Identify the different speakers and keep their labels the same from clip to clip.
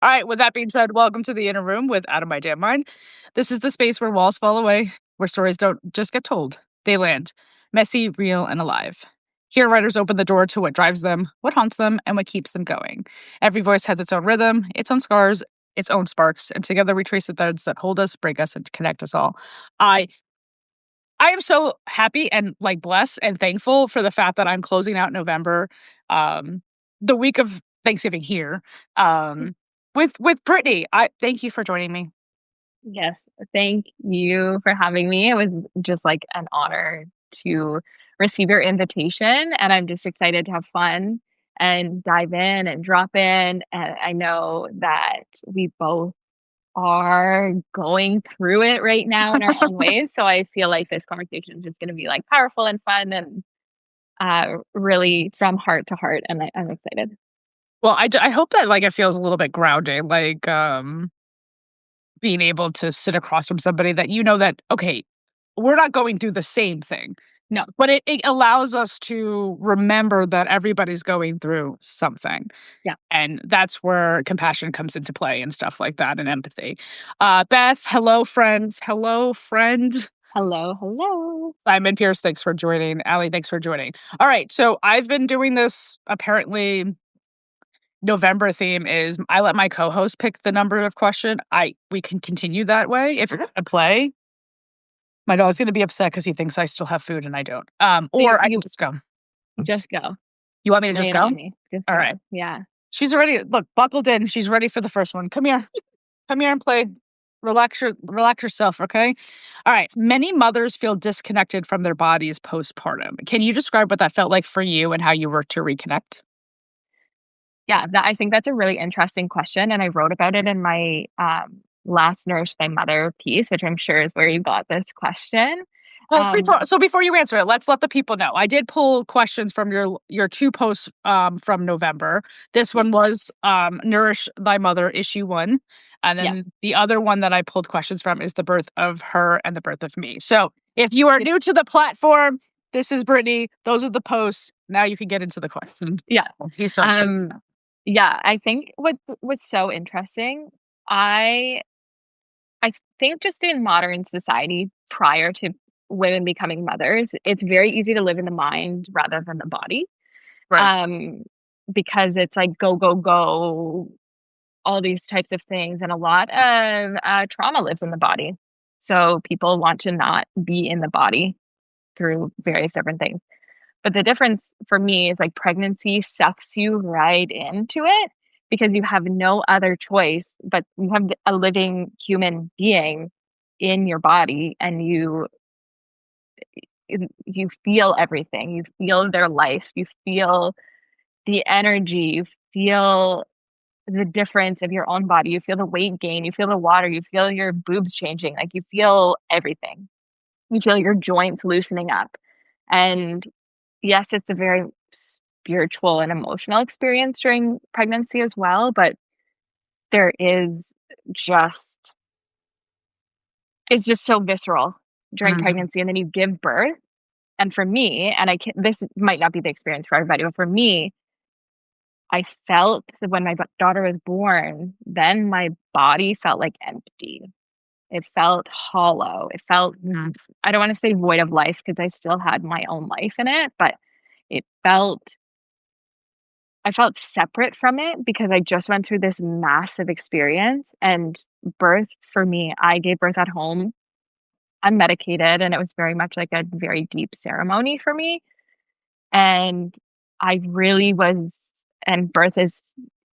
Speaker 1: All right, with that being said, welcome to the Inner Room with Out of My Damn Mind. This is the space where walls fall away, where stories don't just get told, they land. Messy, real, and alive. Here, writers open the door to what drives them, what haunts them, and what keeps them going. Every voice has its own rhythm, its own scars, its own sparks, and together we trace the threads that hold us, break us, and connect us all. I am so happy and blessed and thankful for the fact that I'm closing out November, the week of Thanksgiving here, with Brittany. I thank you for joining me.
Speaker 2: Yes, thank you for having me. It was just like an honor to receive your invitation, and I'm just excited to have fun and dive in and drop in. And I know that we both are going through it right now in our own ways. So I feel like this conversation is just going to be like powerful and fun and really from heart to heart. And I'm excited.
Speaker 1: Well, I hope that it feels a little bit grounding, being able to sit across from somebody that that okay, we're not going through the same thing.
Speaker 2: No,
Speaker 1: But it allows us to remember that everybody's going through something.
Speaker 2: yeah.
Speaker 1: And that's where compassion comes into play and stuff like that and empathy. Beth, hello, friends. Hello, friend.
Speaker 2: Hello, hello.
Speaker 1: Simon Pierce, thanks for joining. Allie, thanks for joining. All right. So I've been doing this apparently. November theme is I let my co-host pick the number of question. We can continue that way if it's a play. My dog's gonna be upset because he thinks I still have food and I don't. Or I can just go.
Speaker 2: Just go.
Speaker 1: You want me to
Speaker 2: Lay
Speaker 1: just
Speaker 2: it
Speaker 1: go?
Speaker 2: on me. Just
Speaker 1: All
Speaker 2: go.
Speaker 1: right.
Speaker 2: Yeah.
Speaker 1: She's already buckled in. She's ready for the first one. Come here. Come here and play. Relax yourself, okay? All right. Many mothers feel disconnected from their bodies postpartum. Can you describe what that felt like for you and how you were to reconnect?
Speaker 2: Yeah, I think that's a really interesting question, and I wrote about it in my, last Nourish Thy Mother piece, which I'm sure is where you got this question.
Speaker 1: Well,
Speaker 2: Um,
Speaker 1: before you answer it, let's let the people know. I did pull questions from your two posts from November. This
Speaker 2: yeah,
Speaker 1: one was Nourish Thy Mother issue 1, and
Speaker 2: yeah,
Speaker 1: then the other one that I pulled questions from is the birth of her and the birth of me. So, if you are
Speaker 2: it
Speaker 1: new to the platform, this is Brittany. Those are the posts. Now you can get into the question.
Speaker 2: yeah,
Speaker 1: He's so upset.
Speaker 2: um, yeah, I think what was so interesting, I I think just in modern society prior to women becoming mothers, it's very easy to live in the mind rather than the body,
Speaker 1: Right.
Speaker 2: um, because it's like go, go, go, all these types of things, and a lot of, trauma lives in the body. So people want to not be in the body through various different things. But the difference for me is, like, pregnancy sucks you right into it because you have no other choice, but you have a living human being in your body, and you feel everything. You feel their life, you feel the energy, you feel the difference of your own body. You feel the weight gain, you feel the water, you feel your boobs changing, like, you feel everything. You feel your joints loosening up. And yes, it's a very spiritual and emotional experience during pregnancy as well, but there is just it's just so visceral during
Speaker 1: Mhm.
Speaker 2: pregnancy, and then you give birth. And for me, and I can this might not be the experience for everybody, but for me, I felt that when my daughter was born, then my body felt like empty. It felt hollow. It felt,
Speaker 1: Mhm.
Speaker 2: I don't want to say void of life because I still had my own life in it, but it felt, I felt separate from it because I just went through this massive experience. And birth for me, I gave birth at home unmedicated, and it was very much like a very deep ceremony for me. And I really was, and birth is,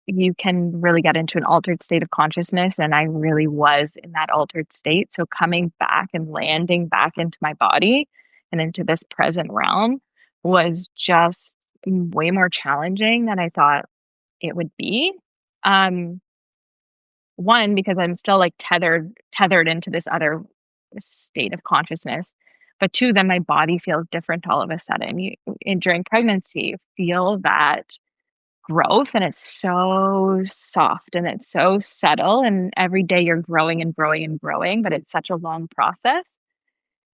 Speaker 2: you can really get into an altered state of consciousness. And I really was in that altered state. So coming back and landing back into my body and into this present realm was just way more challenging than I thought it would be. Um, one, because I'm still like tethered into this other state of consciousness. But two, then my body feels different all of a sudden. During pregnancy, you feel that growth, and it's so soft and it's so subtle. And every day you're growing and growing and growing, but it's such a long process.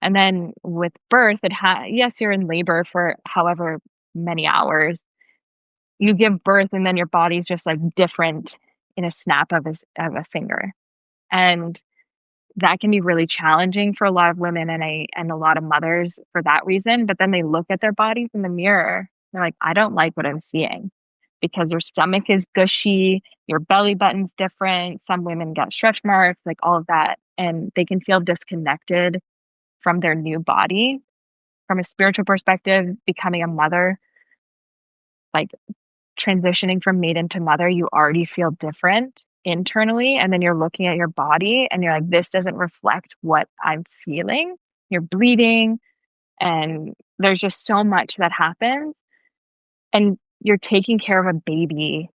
Speaker 2: And then with birth, yes, you're in labor for however many hours. You give birth, and then your body's just like different in a snap of a finger. And that can be really challenging for a lot of women and a lot of mothers for that reason. But then they look at their bodies in the mirror. They're like, I don't like what I'm seeing because your stomach is gushy, your belly button's different. Some women get stretch marks, like all of that. And they can feel disconnected from their new body. From a spiritual perspective, becoming a mother, like transitioning from maiden to mother, you already feel different internally. And then you're looking at your body and you're like, this doesn't reflect what I'm feeling. You're bleeding, and there's just so much that happens. And you're taking care of a baby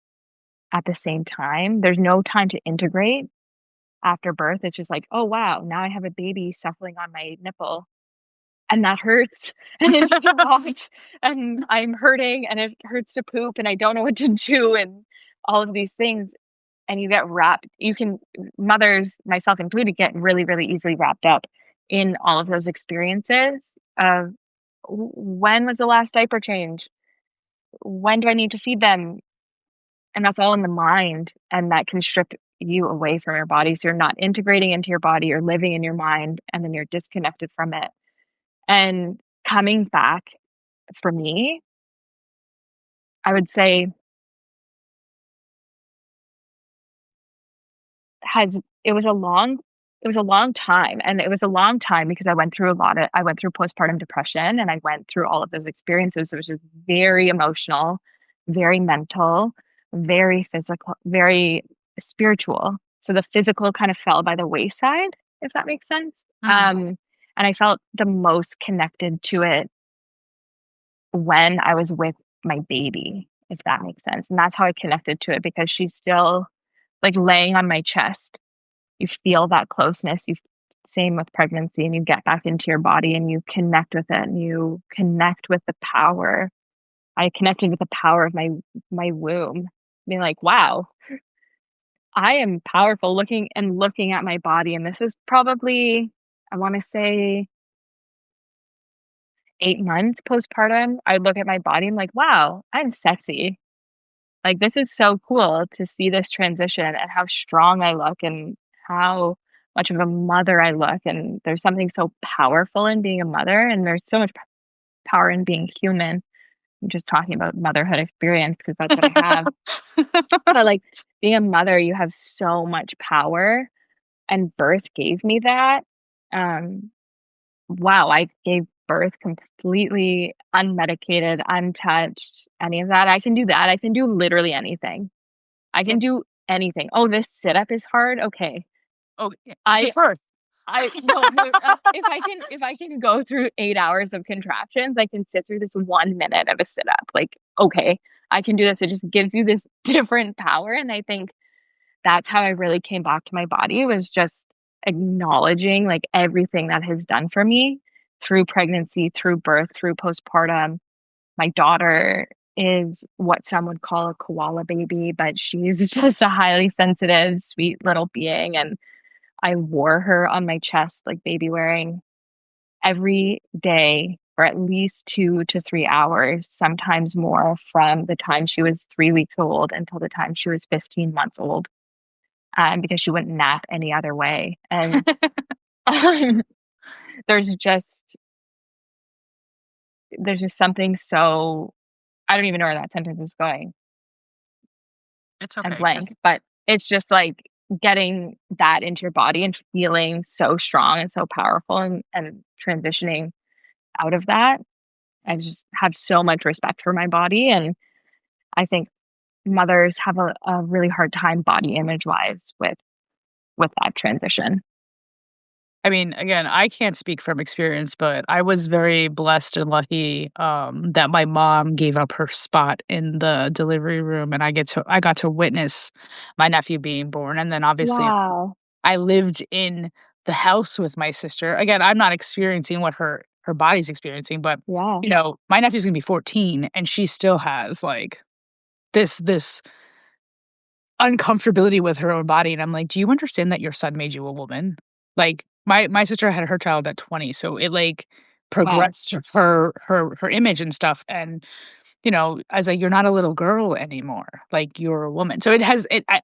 Speaker 2: at the same time. There's no time to integrate after birth. It's just like, oh, wow, now I have a baby suckling on my nipple. And that hurts, and it's soft, and I'm hurting, and it hurts to poop, and I don't know what to do, and all of these things. And you get wrapped, mothers, myself included, get really, really easily wrapped up in all of those experiences of when was the last diaper change? When do I need to feed them? And that's all in the mind, and that can strip you away from your body. So you're not integrating into your body, you're living in your mind, and then you're disconnected from it. And coming back for me, I would say has it was a long it was a long time, and it was a long time because I went through postpartum depression, and I went through all of those experiences. It was just very emotional, very mental, very physical, very spiritual. So the physical kind of fell by the wayside, if that makes sense.
Speaker 1: Mhm.
Speaker 2: And I felt the most connected to it when I was with my baby, if that makes sense. And that's how I connected to it because she's still like laying on my chest. You feel that closeness. You same with pregnancy, and you get back into your body and you connect with it and you connect with the power. I connected with the power of my womb, being like, wow, I am powerful looking at my body. And this was probably, I want to say 8 months postpartum. I look at my body and like, wow, I'm sexy. Like, this is so cool to see this transition and how strong I look and how much of a mother I look, and there's something so powerful in being a mother, and there's so much power in being human. I'm just talking about motherhood experience because that's what I have. But, like, being a mother, you have so much power, and birth gave me that. Um, wow, I gave birth completely unmedicated, untouched, any of that. I can do that. I can do literally anything. I
Speaker 1: Yeah.
Speaker 2: can do anything. "Oh, this sit-up is hard? Okay."
Speaker 1: Oh, yeah.
Speaker 2: I
Speaker 1: Give birth.
Speaker 2: I no, no, if I can go through 8 hours of contractions, I can sit through this 1 minute of a sit-up, like, okay, I can do this. It just gives you this different power, and I think that's how I really came back to my body was just acknowledging, like, everything that has done for me through pregnancy, through birth, through postpartum. My daughter is what some would call a koala baby, but she's just a highly sensitive, sweet little being, and I wore her on my chest like baby wearing every day for at least 2 to 3 hours, sometimes more from the time she was 3 weeks old until the time she was 15 months old, because she wouldn't nap any other way, and, um, there's just there's just something so I don't even know where that sentence is going.
Speaker 1: It's
Speaker 2: I'm
Speaker 1: okay,
Speaker 2: blank,
Speaker 1: 'cause
Speaker 2: but it's just like getting that into your body and feeling so strong and so powerful and transitioning out of that. I just have so much respect for my body. And I think mothers have a really hard time body image wise with that transition.
Speaker 1: I mean, again, I can't speak from experience, but I was very blessed and lucky, that my mom gave up her spot in the delivery room, and I got to witness my nephew being born, and then obviously
Speaker 2: Wow.
Speaker 1: I lived in the house with my sister. Again, I'm not experiencing what her body's experiencing, but,
Speaker 2: Yeah.
Speaker 1: my nephew's gonna be 14, and she still has, like, this uncomfortability with her own body, and I'm like, "Do you understand that your son made you a woman?" Like, my sister had her child at 20, so it, like,
Speaker 2: Wow.
Speaker 1: progressed her image and stuff, and as you're not a little girl anymore, like you're a woman. So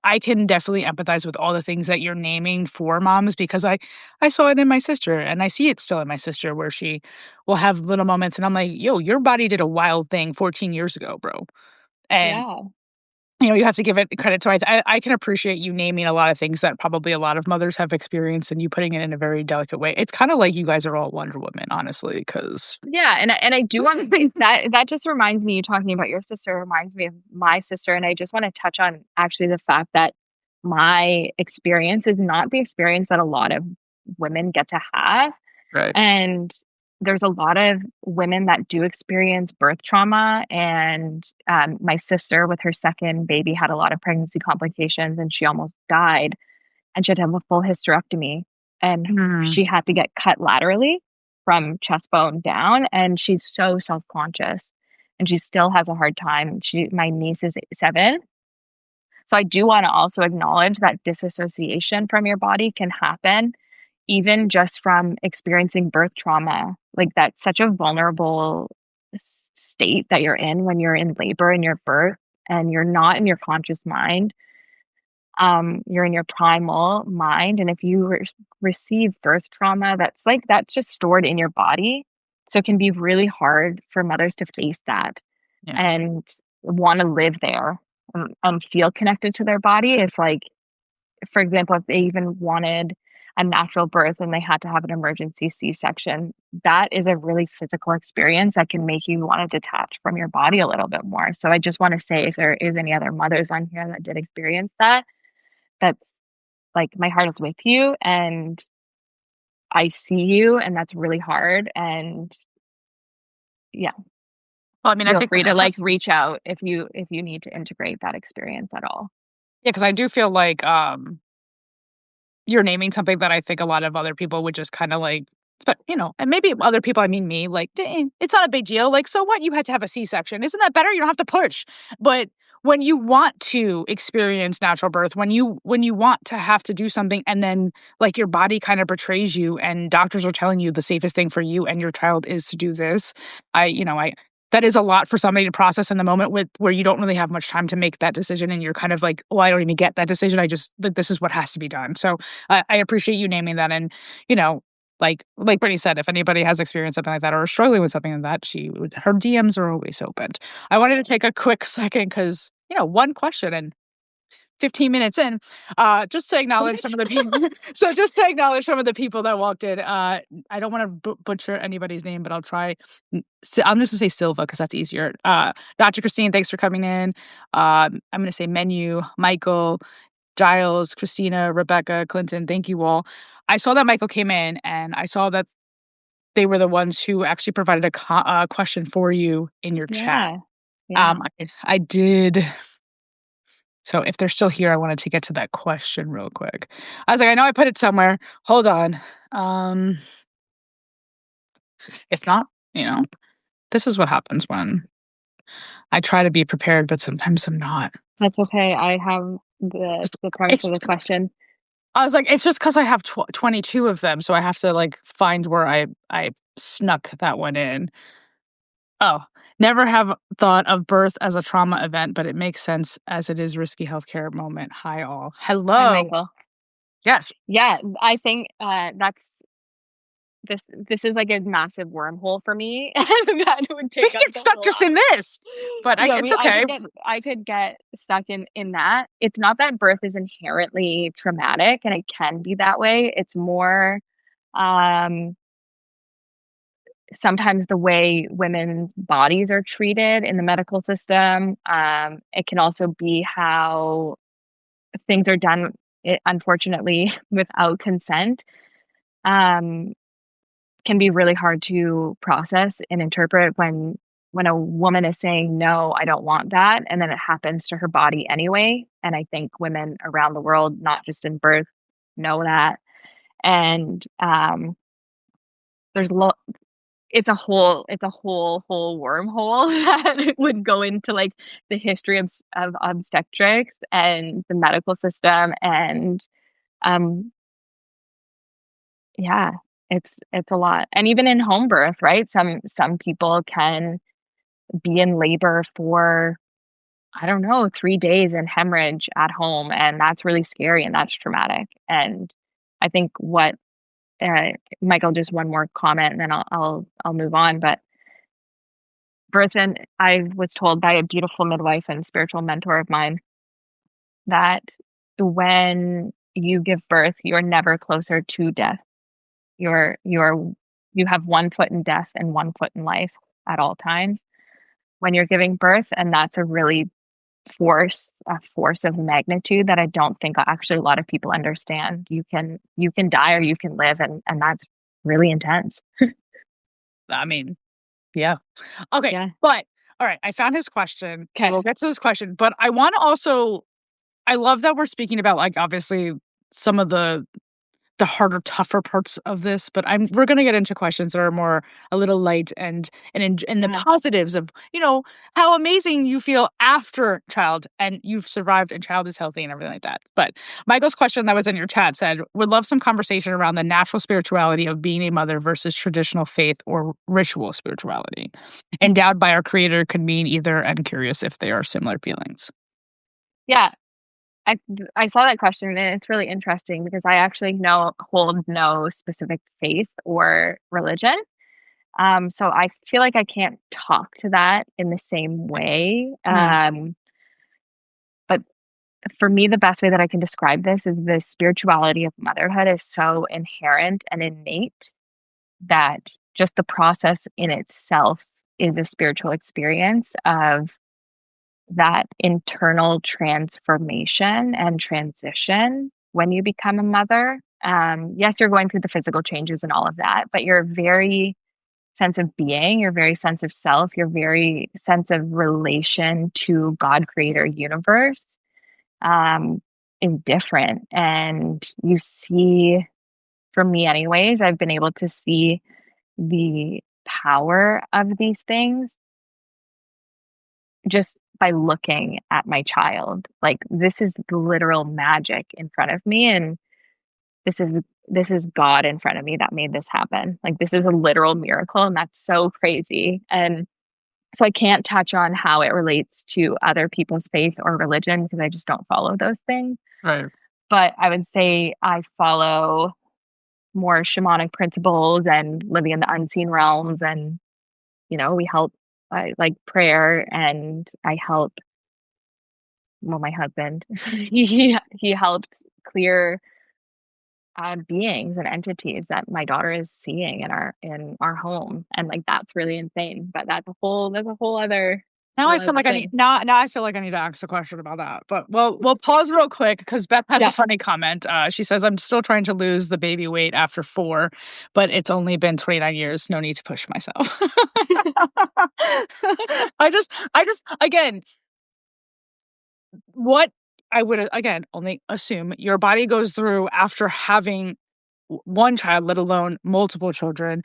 Speaker 1: I can definitely empathize with all the things that you're naming for moms because I saw it in my sister and I see it still in my sister where she will have little moments and I'm like, yo, your body did a wild thing 14 years ago, bro. And
Speaker 2: Yeah.
Speaker 1: you have to give it credit. So I can appreciate you naming a lot of things that probably a lot of mothers have experienced and you putting it in a very delicate way. It's kind of like you guys are all Wonder Woman, honestly, because
Speaker 2: Yeah, and I do wanna say that just reminds me, you talking about your sister reminds me of my sister, and I just wanna touch on actually the fact that my experience is not the experience that a lot of women get to have,
Speaker 1: right.
Speaker 2: and there's a lot of women that do experience birth trauma, and, my sister with her 2nd baby had a lot of pregnancy complications, and she almost died, and she had to have a full hysterectomy, and
Speaker 1: Mm,
Speaker 2: she had to get cut laterally from chest bone down, and she's so self-conscious, and she still has a hard time. My niece is 7, so I do wanna also acknowledge that disassociation from your body can happen even just from experiencing birth trauma. Like, that's such a vulnerable state that you're in when you're in labor and your birth, and you're not in your conscious mind. You're in your primal mind, and if you receive birth trauma, that's just stored in your body. So it can be really hard for mothers to face that
Speaker 1: yeah.
Speaker 2: and want to live there and feel connected to their body. If, like, for example, if they even wanted a natural birth and they had to have an emergency C-section, that is a really physical experience that can make you want to detach from your body a little bit more. So I just want to say, if there is any other mothers on here that did experience that, that's like, my heart is with you, and I see you, and that's really hard, and yeah,
Speaker 1: Well, I mean, I
Speaker 2: feel
Speaker 1: think
Speaker 2: free to, like, reach out if you need to integrate that experience at all.
Speaker 1: yeah, because I do feel like, you're naming something that I think a lot of other people would just kinda, like but, and maybe other people, I mean me, like, "Eh, it's not a big deal, like, so what? You had to have a C-section. Isn't that better? You don't have to push." But when you want to experience natural birth, when you want to have to do something and then, like, your body kinda betrays you and doctors are telling you the safest thing for you and your child is to do this, I that is a lot for somebody to process in the moment with where you don't really have much time to make that decision and you're kind of like, "Well, I don't even get that decision. I just this is what has to be done." So, I appreciate you naming that and, you know, like Brittany said, if anybody has experienced something like that or is struggling with something like that, her DMs are always open. I wanted to take a quick second because, one question and 15 minutes in, just to acknowledge some of the people. So just to acknowledge some of the people that walked in. I don't want to butcher anybody's name, but I'll try. I'm just gonna say Silva because that's easier. Dr. Christine, thanks for coming in. I'm gonna say Menu, Michael, Giles, Christina, Rebecca, Clinton. Thank you all. I saw that Michael came in, and I saw that they were the ones who actually provided a question for you in your chat.
Speaker 2: Yeah, yeah.
Speaker 1: I did so if they're still here, I wanted to get to that question real quick. I was like, "I know I put it somewhere. Hold on." Um, if not, this is what happens when I try to be prepared, but sometimes I'm not.
Speaker 2: That's okay, I have
Speaker 1: Just
Speaker 2: the premise
Speaker 1: it's
Speaker 2: of the question.
Speaker 1: I was like, "It's just because I have 22 of them, so I have to, like, find where I snuck that one in." Oh, never have thought of birth as a trauma event, but it makes sense as it is risky healthcare moment. Hi, all.
Speaker 2: Hi,
Speaker 1: Hello.
Speaker 2: Michael.
Speaker 1: Yes.
Speaker 2: Yeah, I think, that's this is like a massive wormhole for me that would
Speaker 1: We
Speaker 2: take
Speaker 1: can
Speaker 2: up
Speaker 1: get
Speaker 2: the
Speaker 1: stuck
Speaker 2: whole
Speaker 1: just in this, but
Speaker 2: yeah,
Speaker 1: it's
Speaker 2: I
Speaker 1: okay.
Speaker 2: could get stuck in that. It's not that birth is inherently traumatic, and it can be that way. It's more, um, sometimes the way women's bodies are treated in the medical system. It can also be how things are done, unfortunately, without consent. Um, can be really hard to process and interpret when a woman is saying, "No, I don't want that," and then it happens to her body anyway, and I think women around the world, not just in birth, know that, and, there's lo it's a whole wormhole that would go into, like, the history of obstetrics and the medical system, and, um, yeah, it's a lot, and even in home birth, right? Some people can be in labor for, I don't know, 3 days and hemorrhage at home, and that's really scary and that's traumatic. And I think what, uh Michael, just one more comment and then I'll move on, but birth and I was told by a beautiful midwife and spiritual mentor of mine that when you give birth, you're never closer to death. You're you have one foot in death and one foot in life at all times when you're giving birth, and that's a really a force of magnitude that I don't think actually a lot of people understand. You can die or you can live, and that's really intense.
Speaker 1: I mean, yeah. Okay,
Speaker 2: Yeah.
Speaker 1: but all right, I found his question, so
Speaker 2: Okay.
Speaker 1: we'll get to this question, but I wanna also I love that we're speaking about, like, obviously, some of the harder, tougher parts of this, but we're gonna get into questions that are more a little light and the
Speaker 2: Yeah.
Speaker 1: positives of, how amazing you feel after child and you've survived and child is healthy and everything like that. But Michael's question that was in your chat said, "Would love some conversation around the natural spirituality of being a mother versus traditional faith or ritual spirituality. Endowed by our creator could mean either and curious if they are similar feelings."
Speaker 2: Yeah. I I saw that question and it's really interesting because I actually hold no specific faith or religion. So I feel like I can't talk to that in the same way.
Speaker 1: Mm,
Speaker 2: But for me, the best way that I can describe this is the spirituality of motherhood is so inherent and innate that just the process in itself is a spiritual experience of that internal transformation and transition when you become a mother. Yes, you're going through the physical changes and all of that, but your very sense of being, your very sense of self, your very sense of relation to God, creator, universe, um, is different. And you see, for me, anyways, I've been able to see the power of these things just by looking at my child. Like, this is literal magic in front of me, and this is God in front of me that made this happen. Like, this is a literal miracle, and that's so crazy. And so I can't touch on how it relates to other people's faith or religion because I just don't follow those things.
Speaker 1: right.
Speaker 2: But I would say I follow more shamanic principles and living in the unseen realms, and we help. I like prayer, and I help, well, my husband, he helps clear, beings and entities that my daughter is seeing in our home, and, like, that's really insane, but that's a
Speaker 1: Now I
Speaker 2: whole
Speaker 1: feel
Speaker 2: other
Speaker 1: like I need
Speaker 2: thing.
Speaker 1: now I feel like I need to ask a question about that, but we'll pause real quick because Beth has a
Speaker 2: Yeah.
Speaker 1: funny comment. She says, "I'm still trying to lose the baby weight after 4, but it's only been 29 years. No need to push myself." I just again, what I would, again, only assume your body goes through after having one child, let alone multiple children,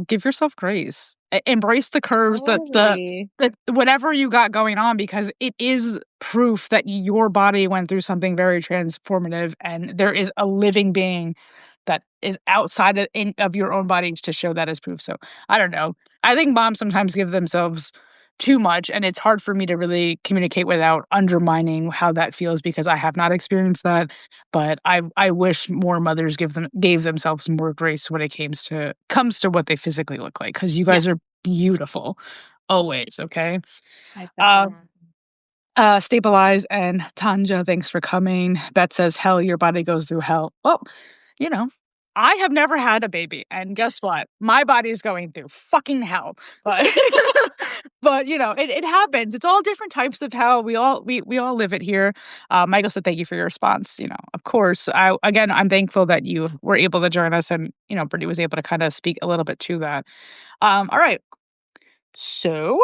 Speaker 1: give yourself grace. Embrace the curves,
Speaker 2: Totally.
Speaker 1: the whatever you got going on, because it is proof that your body went through something very transformative, and there is a living being that is outside of your own body to show that as proof. So I don't know. I think moms sometimes give themselves too much, and it's hard for me to really communicate without undermining how that feels because I have not experienced that. But I wish more mothers gave themselves more grace when it comes to what they physically look like, because you
Speaker 2: Yeah,
Speaker 1: guys are beautiful always. Okay.
Speaker 2: I
Speaker 1: Uh,
Speaker 2: second that.
Speaker 1: Stabilize and Tanja, thanks for coming. Bet says, "Hell, your body goes through hell." Well, you know, I have never had a baby, and guess what? My body's going through fucking hell. But but it happens. It's all different types of hell. We all live it here. Michael said, "Thank you for your response." Of course. I'm thankful that you were able to join us, and Brittany was able to kind of speak a little bit to that. All right. So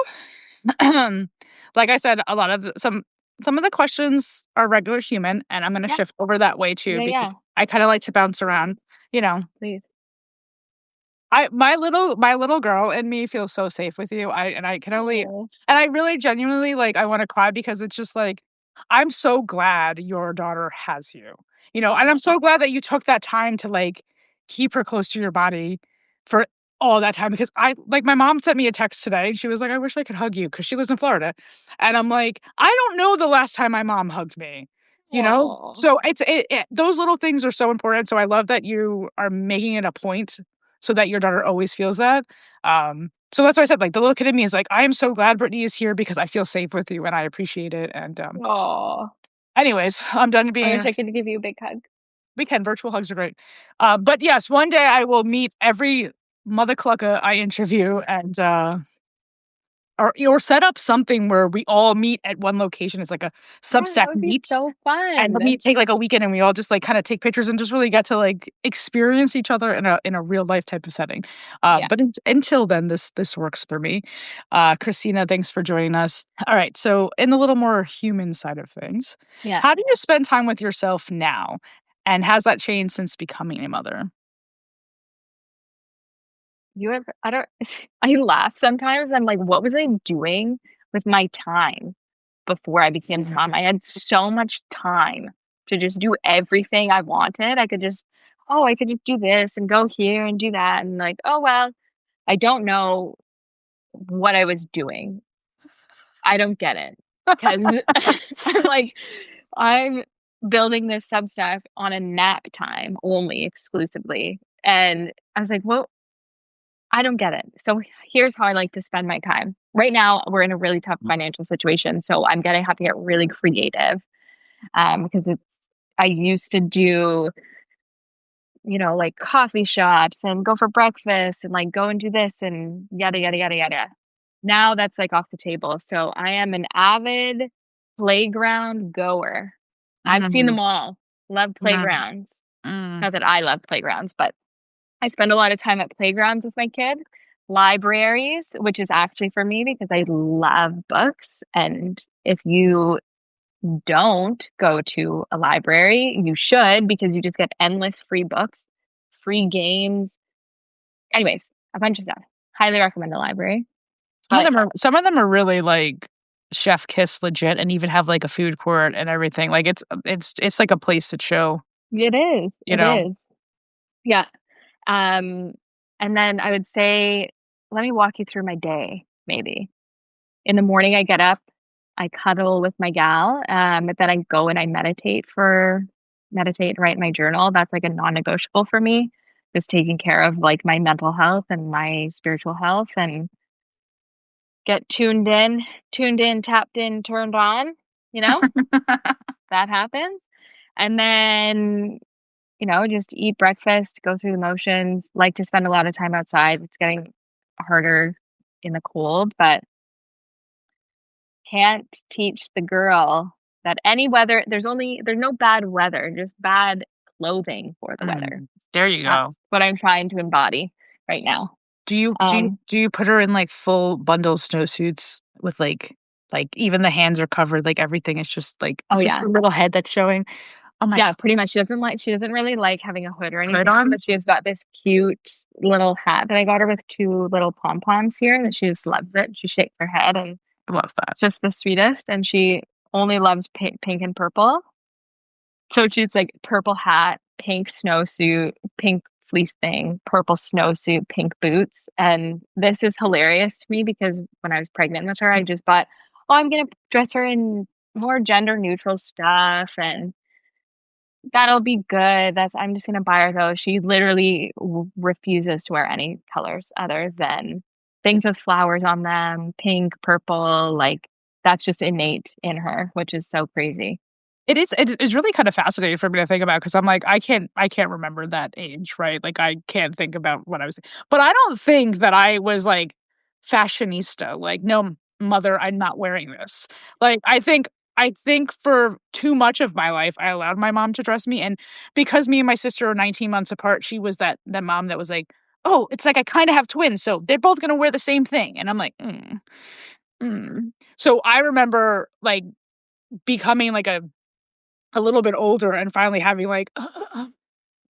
Speaker 1: like I said, a lot of some of the questions are regular human, and I'm gonna
Speaker 2: Yeah,
Speaker 1: shift over that way too
Speaker 2: yeah,
Speaker 1: because
Speaker 2: yeah,
Speaker 1: I kinda like to bounce around. You know,
Speaker 2: please.
Speaker 1: my little girl and me feel so safe with you. I can only
Speaker 2: Oh,
Speaker 1: and I really genuinely, like, I wanna cry because it's just like, I'm so glad your daughter has you. And I'm so glad that you took that time to, like, keep her close to your body for all that time because my mom sent me a text today and she was like, I wish I could hug you because she lives in Florida. And I'm like, I don't know the last time my mom hugged me, you know?
Speaker 2: Oh,
Speaker 1: So those little things are so important. So I love that you are making it a point so that your daughter always feels that. So that's why I said, like, the little kid in me is like, I am so glad Brittany is here because I feel safe with you and I appreciate it. And
Speaker 2: oh.
Speaker 1: anyways, I'm done
Speaker 2: I wish
Speaker 1: being
Speaker 2: I could give you a big hug.
Speaker 1: we can. Virtual hugs are great. But yes, one day I will meet every mother clucker I interview and or set up something where we all meet at one location. It's like a
Speaker 2: Yeah, that
Speaker 1: Substack
Speaker 2: would be
Speaker 1: meet.
Speaker 2: so
Speaker 1: And let
Speaker 2: fun.
Speaker 1: me take like a weekend and we all just like kind of take pictures and just really get to like experience each other in a real life type of setting.
Speaker 2: Yeah,
Speaker 1: But until then, this works for me. Christina, thanks for joining us. All right, so in the little more human side of things,
Speaker 2: yeah.
Speaker 1: how do you spend time with yourself now? And has that changed since becoming a mother?
Speaker 2: You ever I don't I laugh sometimes. I'm like, "What was I doing with my time before I became a mom?" I had so much time to just do everything I wanted. I could just do this and go here and do that, and like, "Oh, well." I don't know what I was doing. I don't get it because 'cause I'm like, I'm building this Substack on a nap time only exclusively, and I was like, "Well, I don't get it." So here's how I like to spend my time. Right now, we're in a really tough financial situation, so I'm gonna have to get really creative, because it's I used to do, like coffee shops and go for breakfast and like go and do this and yada yada yada yada. Now that's like off the table. So I am an avid playground goer. I've seen
Speaker 1: Mm,
Speaker 2: them all. Love
Speaker 1: mm,
Speaker 2: playgrounds.
Speaker 1: mm.
Speaker 2: Not that I love playgrounds, but I spend a lot of time at playgrounds with my kid. Libraries, which is actually for me because I love books. And if you don't go to a library, you should because you just get endless free books, free games. Anyways, a bunch of stuff. Highly recommend the library. But
Speaker 1: Some of them are really like chef kiss legit and even have like a food court and everything. Like it's like a place to chill,
Speaker 2: it is.
Speaker 1: you
Speaker 2: It
Speaker 1: know.
Speaker 2: is. Yeah. Um, and then I would say, let me walk you through my day, maybe. In the morning, I get up, I cuddle with my gal, but then I go and I meditate and write in my journal. That's like a non-negotiable for me. Just taking care of like my mental health and my spiritual health and get tuned in, tapped in, turned on, you know, that happens. And then, just eat breakfast, go through the motions, like to spend a lot of time outside. It's getting harder in the cold, but can't teach the girl that any weather there's no bad weather, just bad clothing for the weather.
Speaker 1: There you go.
Speaker 2: That's what I'm trying to embody right now.
Speaker 1: Do you put her in like full bundle snowsuits with like even the hands are covered, like everything is just like
Speaker 2: Oh,
Speaker 1: just
Speaker 2: yeah.
Speaker 1: her little head that's showing. Oh my
Speaker 2: Yeah, pretty much. She doesn't really like having a hood or
Speaker 1: hood
Speaker 2: anything on,
Speaker 1: on.
Speaker 2: but she has got this cute little hat that I got her with 2 little pom-poms here that she just loves it. She shakes her head and
Speaker 1: I love that.
Speaker 2: it's just the sweetest, and she only loves pink and purple. So she's like purple hat, pink snowsuit, pink fleece thing, purple snowsuit, pink boots. And this is hilarious to me because when I was pregnant with her, I just bought, oh, I'm going to dress her in more gender neutral stuff and that'll be good. I'm just going to buy her those. She literally refuses to wear any colors other than things with flowers on them, pink, purple. Like that's just innate in her, which is so crazy.
Speaker 1: It's really kind of fascinating for me to think about because I'm like, I can't remember that age, right? Like, I can't think about what I was but I don't think that I was, like, fashionista, like, "No, mother, I'm not wearing this." Like, I think for too much of my life, I allowed my mom to dress me, and because me and my sister are 19 months apart, she was that mom that was like, "Oh, it's like I kinda have twins, so they're both gonna wear the same thing," and I'm like, "Mm, mm." So, I remember, like, becoming, like, a little bit older and finally having like,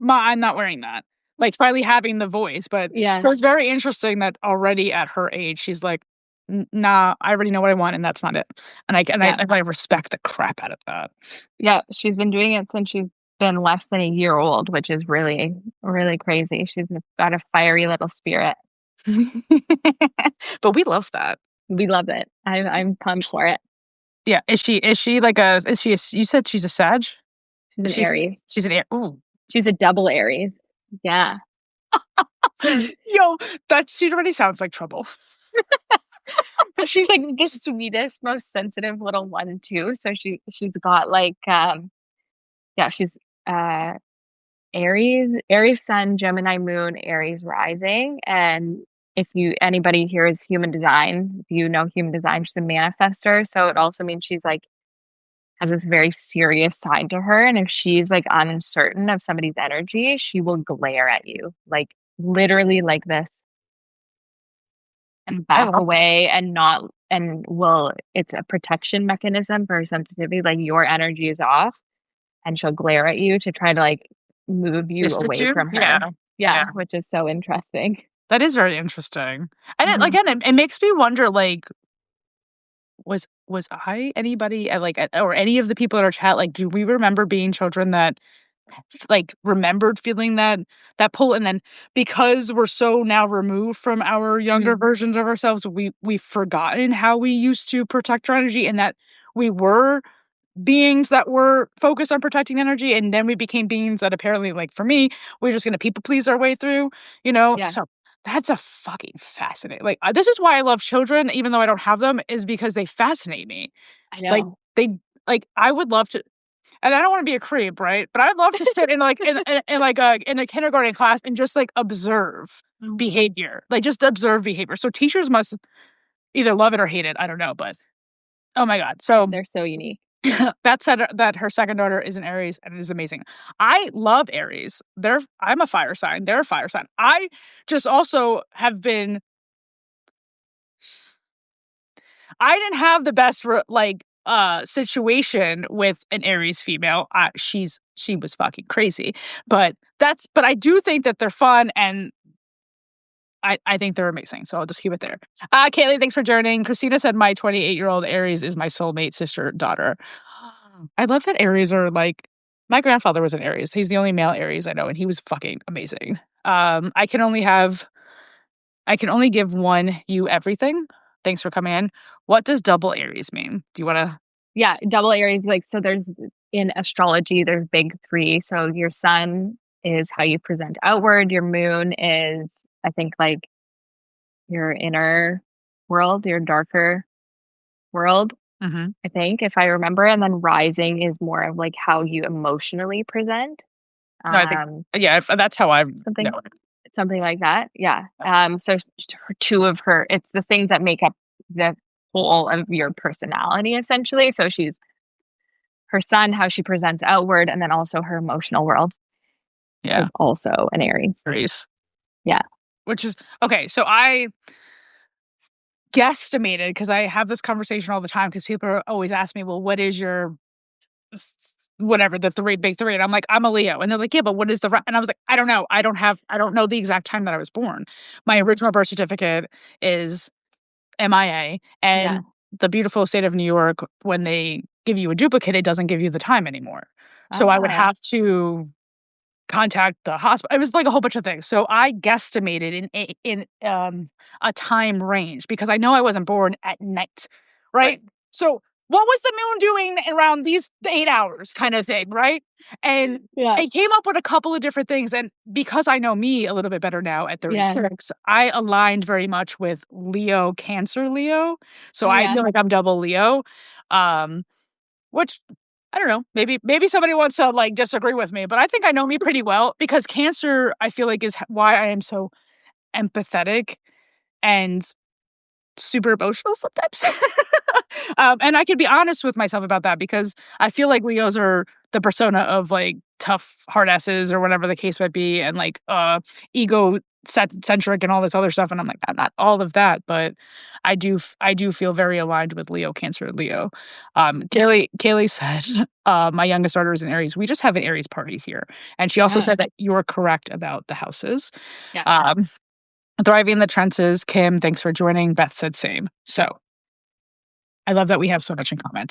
Speaker 1: Ma, I'm not wearing that." Like, finally having the voice, but
Speaker 2: Yeah.
Speaker 1: so it's very interesting that already at her age, she's like, Nah, I already know what I want, and that's not it." And
Speaker 2: Yeah.
Speaker 1: I respect the crap out of that.
Speaker 2: Yeah, she's been doing it since she's been less than a year old, which is really, really crazy. She's got a fiery little spirit.
Speaker 1: But we love that.
Speaker 2: We love it. I'm pumped for it.
Speaker 1: Yeah. Is she like you said she's a Sag?
Speaker 2: She's
Speaker 1: Is
Speaker 2: an
Speaker 1: she,
Speaker 2: Aries.
Speaker 1: she's an, ooh.
Speaker 2: She's a double Aries. Yeah.
Speaker 1: Yo, that she already sounds like trouble.
Speaker 2: But she's like the sweetest, most sensitive little one too. So she's got like yeah, she's uh Aries sun, Gemini moon, Aries rising. And if you anybody here is human design, if you know human design, she's a manifester. So it also means she's like has this very serious side to her. And if she's like uncertain of somebody's energy, she will glare at you, like literally like this, and
Speaker 1: I
Speaker 2: back
Speaker 1: love that.
Speaker 2: away and not and will it's a protection mechanism for her sensitivity. Like your energy is off and she'll glare at you to try to like move you away
Speaker 1: Institute?
Speaker 2: from
Speaker 1: Yeah.
Speaker 2: her. Yeah,
Speaker 1: Yeah.
Speaker 2: which is so interesting.
Speaker 1: That is very interesting. And it,
Speaker 2: Mhm.
Speaker 1: again, it makes me wonder, like, was I anybody or any of the people in our chat, like, do we remember being children that like remembered feeling that pull, and then because we're so now removed from our younger
Speaker 2: Mhm.
Speaker 1: versions of ourselves, we've forgotten how we used to protect our energy, and that we were beings that were focused on protecting energy, and then we became beings that apparently, like for me, we're just gonna people please our way through,
Speaker 2: Yeah,
Speaker 1: so that's a fucking fascinating, like, this is why I love children even though I don't have them, is because they fascinate me.
Speaker 2: I
Speaker 1: Like,
Speaker 2: know.
Speaker 1: they like, I would love to, and I don't wanna be a creep, right? But I'd love to sit in, like, in a kindergarten class and just, like, observe
Speaker 2: Mhm.
Speaker 1: behavior, like, just observe behavior. So teachers must either love it or hate it, I don't know, but oh my god. So
Speaker 2: They're so unique.
Speaker 1: that said, that her second daughter is an Aries, and it is amazing. I love Aries. I'm a fire sign, they're a fire sign. I just also have been I didn't have the best situation with an Aries female. She was fucking crazy. But I do think that they're fun, and I think they're amazing. So I'll just keep it there. Kaylee, thanks for joining. Christina said my 28-year-old Aries is my soulmate sister daughter. I love that Aries are like, my grandfather was an Aries. He's the only male Aries I know, and he was fucking amazing. I can only give one you everything. Thanks for coming in. What does double Aries mean? Do you want to?
Speaker 2: Yeah, double Aries, like so there's in astrology, there's big three. So your sun is how you present outward, your moon is I think like your inner world, your darker world,
Speaker 1: Mm-hmm.
Speaker 2: I think, if I remember. And then rising is more of like how you emotionally present.
Speaker 1: No, I think,
Speaker 2: Um,
Speaker 1: yeah, that's how I
Speaker 2: something
Speaker 1: know it.
Speaker 2: something like that. Yeah. So two of her, it's the things that make up the whole of your personality essentially. So she's her sun, how she presents outward, and then also her emotional world
Speaker 1: Yeah,
Speaker 2: is also an Aries.
Speaker 1: Aries,
Speaker 2: Yeah.
Speaker 1: which is okay. So I guesstimated, because I have this conversation all the time, because people always ask me, well, what is your whatever, the big three, and I'm like, I'm a Leo, and they're like, yeah, but what is and I was like, I don't know, I don't know the exact time that I was born. My
Speaker 2: Mhm.
Speaker 1: original birth certificate is MIA,
Speaker 2: Yeah.
Speaker 1: and the beautiful state of New York, when they give you a duplicate, it doesn't give you the time anymore. So I would
Speaker 2: Ah,
Speaker 1: have to contact the hospital. It was like a whole bunch of things. So I guesstimated in a time range, because I know I wasn't born at night, right?
Speaker 2: right.
Speaker 1: So what was the moon doing around these 8 hours, kind of thing, right? And
Speaker 2: Yeah.
Speaker 1: I came up with a couple of different things, and because I know me a little bit better now at
Speaker 2: Yeah.
Speaker 1: 36, I aligned very much with Leo, Cancer, Leo. So
Speaker 2: Oh,
Speaker 1: I
Speaker 2: yeah.
Speaker 1: feel like I'm double Leo. Um, which I don't know, maybe somebody wants to, like, disagree with me, but I think I know me pretty well, because Cancer, I feel like, is why I am so empathetic and super emotional sometimes. And I can be honest with myself about that, because I feel like Leos are the persona of, like, tough hard asses or whatever the case might be, and like ego centric and all this other stuff. And I'm like, I'm not all of that, but I do feel very aligned with Leo, Cancer, Leo. Kaylee said, my youngest daughter is an Aries. We just have an Aries party here. And she also
Speaker 2: Yeah.
Speaker 1: said that you're correct about the houses.
Speaker 2: Yeah.
Speaker 1: Um, Thriving in the trenches. Kim, thanks for joining. Beth said same. So I love that we have so much in common.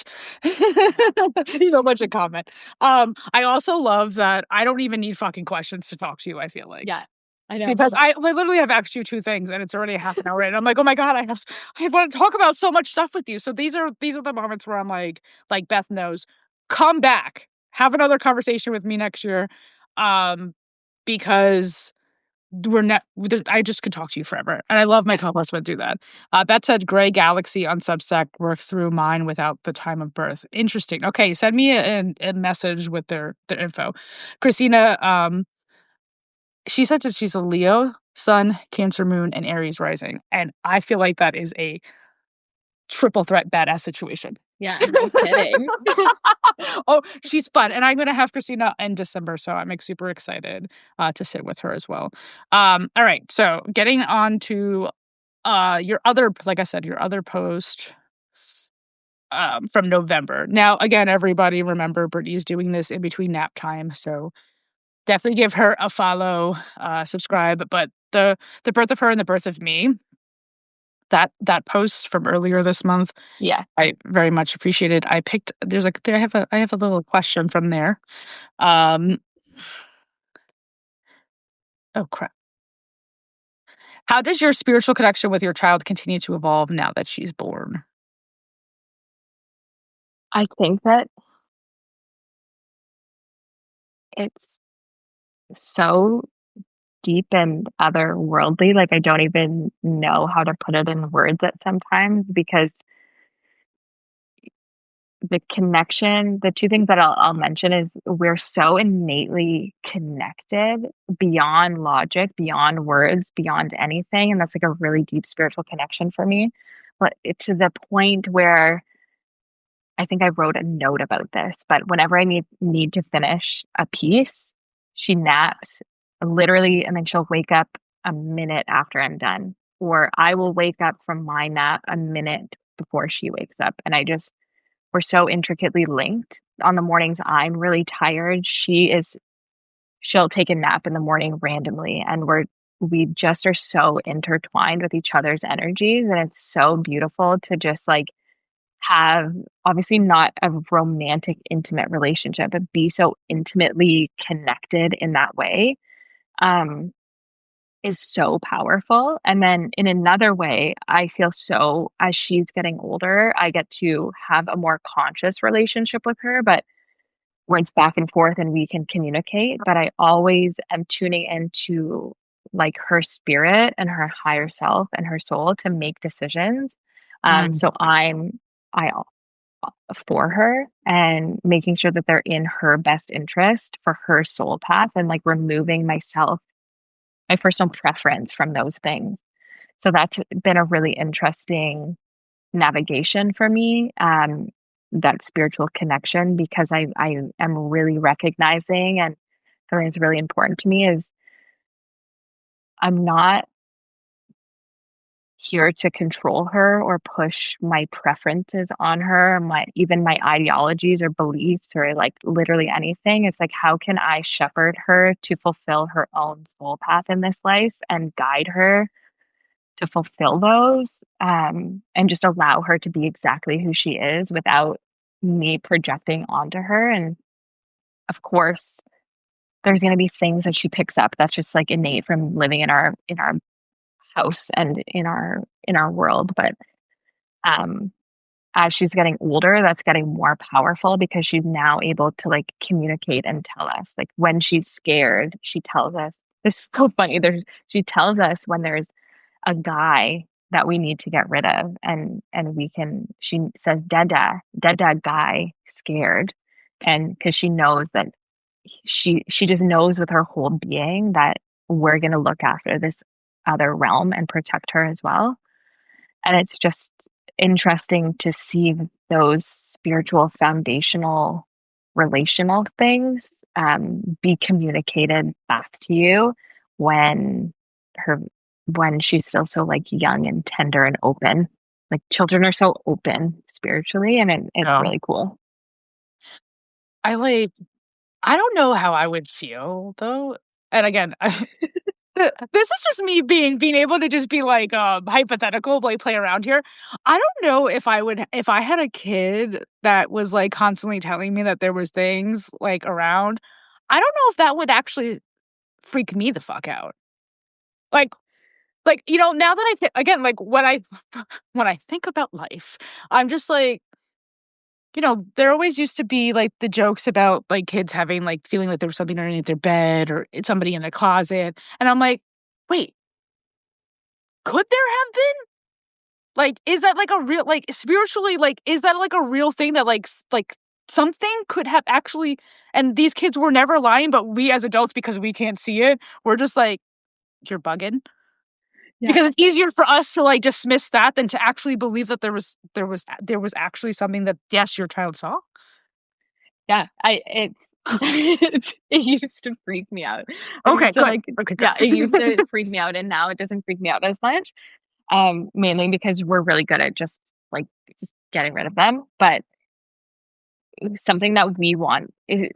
Speaker 1: So much in common. I also love that I don't even need fucking questions to talk to you, I feel like.
Speaker 2: Yeah. I know.
Speaker 1: Because I literally have asked you 2 things, and it's already half an hour in. I'm like, "Oh my god, I wanna talk about so much stuff with you." So these are the moments where I'm like Beth knows, "Come back. Have another conversation with me next year." Um, because we're not I just could talk to you forever, and I love my
Speaker 2: Yeah.
Speaker 1: co-host would do that. Beth said, "Gray Galaxy on Substack worked through mine without the time of birth." Interesting. Okay, send me a message with their info. Christina, she said that she's a Leo, Sun, Cancer Moon, and Aries rising, and I feel like that is a triple threat badass situation.
Speaker 2: Yeah, no kidding.
Speaker 1: Oh, she's fun, and I'm gonna have Christina in December, so I'm, like, super excited, to sit with her as well. All right, so getting on to, your other like I said, your other post, from November. Now, again, everybody remember Brittany's doing this in between nap time, so definitely give her a follow, subscribe, but the birth of her and the birth of me, that post from earlier this month,
Speaker 2: Yeah.
Speaker 1: I very much appreciated. I picked there's like there I have a little question from there. Um, oh crap. How does your spiritual connection with your child continue to evolve now that she's born?
Speaker 2: I think that it's so deep and otherworldly, like, I don't even know how to put it in words at sometimes because the 2 things that I'll mention is we're so innately connected beyond logic, beyond words, beyond anything, and that's, like, a really deep spiritual connection for me, but it to the point where I think I wrote a note about this, but whenever I need to finish a piece, she naps literally, and then she'll wake up a minute after I'm done, or I will wake up from my nap a minute before she wakes up, and we're so intricately linked. On the mornings I'm really tired, she'll take a nap in the morning randomly, and we just are so intertwined with each other's energies, and it's so beautiful to just, like, have obviously not a romantic, intimate relationship, but be so intimately connected in that way, um, is so powerful. And then in another way, I feel so as she's getting older, I get to have a more conscious relationship with her, but where it's back and forth and we can communicate. But I always am tuning into like her spirit and her higher self and her soul to make decisions.
Speaker 1: Mm,
Speaker 2: So I for her and making sure that they're in her best interest for her soul path and like removing myself, my personal preference from those things. So that's been a really interesting navigation for me, that spiritual connection because I am really recognizing and something that's really important to me is I'm not here to control her or push my preferences on her, my even my ideologies or beliefs or like literally anything. It's like how can I shepherd her to fulfill her own soul path in this life and guide her to fulfill those, and just allow her to be exactly who she is without me projecting onto her. And of course, there's going to be things that she picks up that's just like innate from living in our house and in our world. But um, as she's getting older, that's getting more powerful because she's now able to like communicate and tell us. Like when she's scared, she tells us. This is so funny. She tells us when there's a guy that we need to get rid of and we can she says dada guy scared and because she knows that she just knows with her whole being that we're going to look after this other realm and protect her as well, and it's just interesting to see those spiritual foundational relational things be communicated back to you when her when she's still so like young and tender and open. Like children are so open spiritually and it's
Speaker 1: yeah.
Speaker 2: really cool.
Speaker 1: I like I don't know how I would feel though. And again, this is just me being able to just be like hypothetical, like play around here. I don't know if I had a kid that was like constantly telling me that there was things like around. I don't know if that would actually freak me the fuck out. Like, now that I think again, like when I when I think about life, I'm just like, there always used to be like the jokes about like kids having like feeling like there was something underneath their bed or it's somebody in the closet. And I'm like, wait, could there have been? Like, is that like a real, like spiritually, like, is that like a real thing that like something could have actually, and these kids were never lying, but we as adults, because we can't see it, we're just like, you're bugging.
Speaker 2: Yeah.
Speaker 1: Because it's easier for us to like dismiss that than to actually believe that there was actually something that, yes, your child saw.
Speaker 2: Yeah, it used to freak me out. I
Speaker 1: Okay,
Speaker 2: used to,
Speaker 1: good.
Speaker 2: like
Speaker 1: Okay, good.
Speaker 2: yeah, it used to freak me out, and now it doesn't freak me out as much, mainly because we're really good at like, just getting rid of them, but something that we want is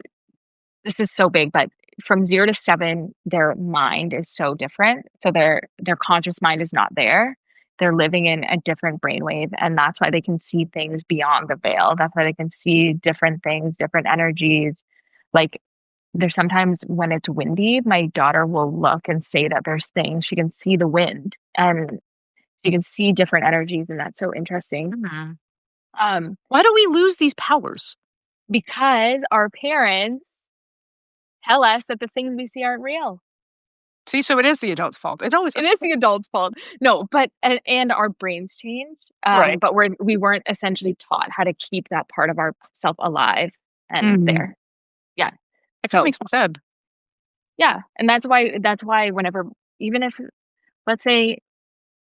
Speaker 2: this is so big, but from 0 to 7, their mind is so different. So their conscious mind is not there. They're living in a different brainwave, and that's why they can see things beyond the veil. That's why they can see different things, different energies. Like, there's sometimes when it's windy, my daughter will look and say that there's things she can see the wind, and she can see different energies, and that's so interesting.
Speaker 1: Mhm.
Speaker 2: Um,
Speaker 1: Why do we lose these powers?
Speaker 2: because our parents tell us that the things we see aren't real.
Speaker 1: See, so it is the adult's fault. It always
Speaker 2: It
Speaker 1: is.
Speaker 2: is the adult's fault. No, but and our brains change,
Speaker 1: Right.
Speaker 2: but we weren't essentially taught how to keep that part of ourself alive and
Speaker 1: Mhm.
Speaker 2: there. Yeah.
Speaker 1: That kind of
Speaker 2: So,
Speaker 1: makes me sad.
Speaker 2: yeah, and that's why whenever even if let's say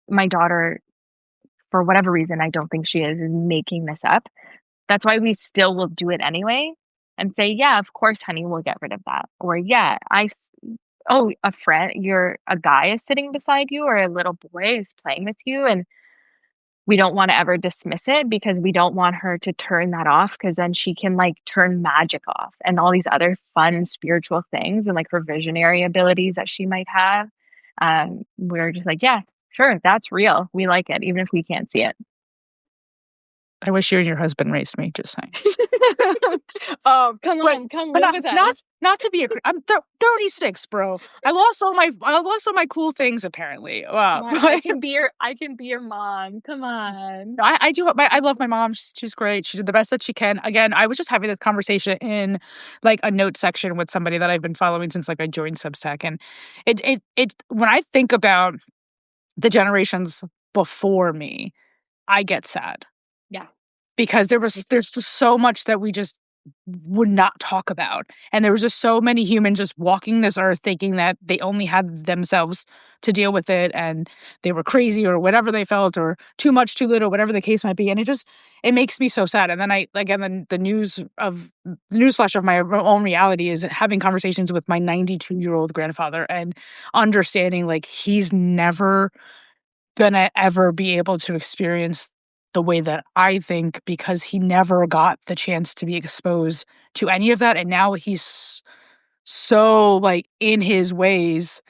Speaker 2: my daughter, for whatever reason, I don't think she is making this up, that's why we still will do it anyway and say, "Yeah, of course, honey, we'll get rid of that." Or, "Yeah, oh, a guy is sitting beside you or a little boy is playing with you," and we don't wanna ever dismiss it because we don't want her to turn that off, because then she can, like, turn magic off and all these other fun spiritual things and, like, her visionary abilities that she might have. We're just like, "Yeah, sure, that's real. We like it, even if we can't see it."
Speaker 1: I wish you and your husband raised me, just saying.
Speaker 2: Come
Speaker 1: But
Speaker 2: on, come
Speaker 1: but
Speaker 2: live
Speaker 1: not
Speaker 2: with us.
Speaker 1: not not to be I'm 36, bro. I lost all my cool things apparently.
Speaker 2: Come on, I can be your mom. Come on.
Speaker 1: I do I love my mom. She's great. She did the best that she can. Again, I was just having this conversation in like a note section with somebody that I've been following since like I joined Substack, and it when I think about the generations before me, I get sad.
Speaker 2: Yeah,
Speaker 1: Because
Speaker 2: me too.
Speaker 1: there's just so much that we just would not talk about, and there was just so many humans just walking this earth thinking that they only had themselves to deal with it, and they were crazy or whatever they felt, or too much, too little, whatever the case might be, and it makes me so sad. And then the news flash of my own reality is having conversations with my 92-year-old grandfather and understanding, like, he's never gonna ever be able to experience the way that I think because he never got the chance to be exposed to any of that, and now he's so, like, in his ways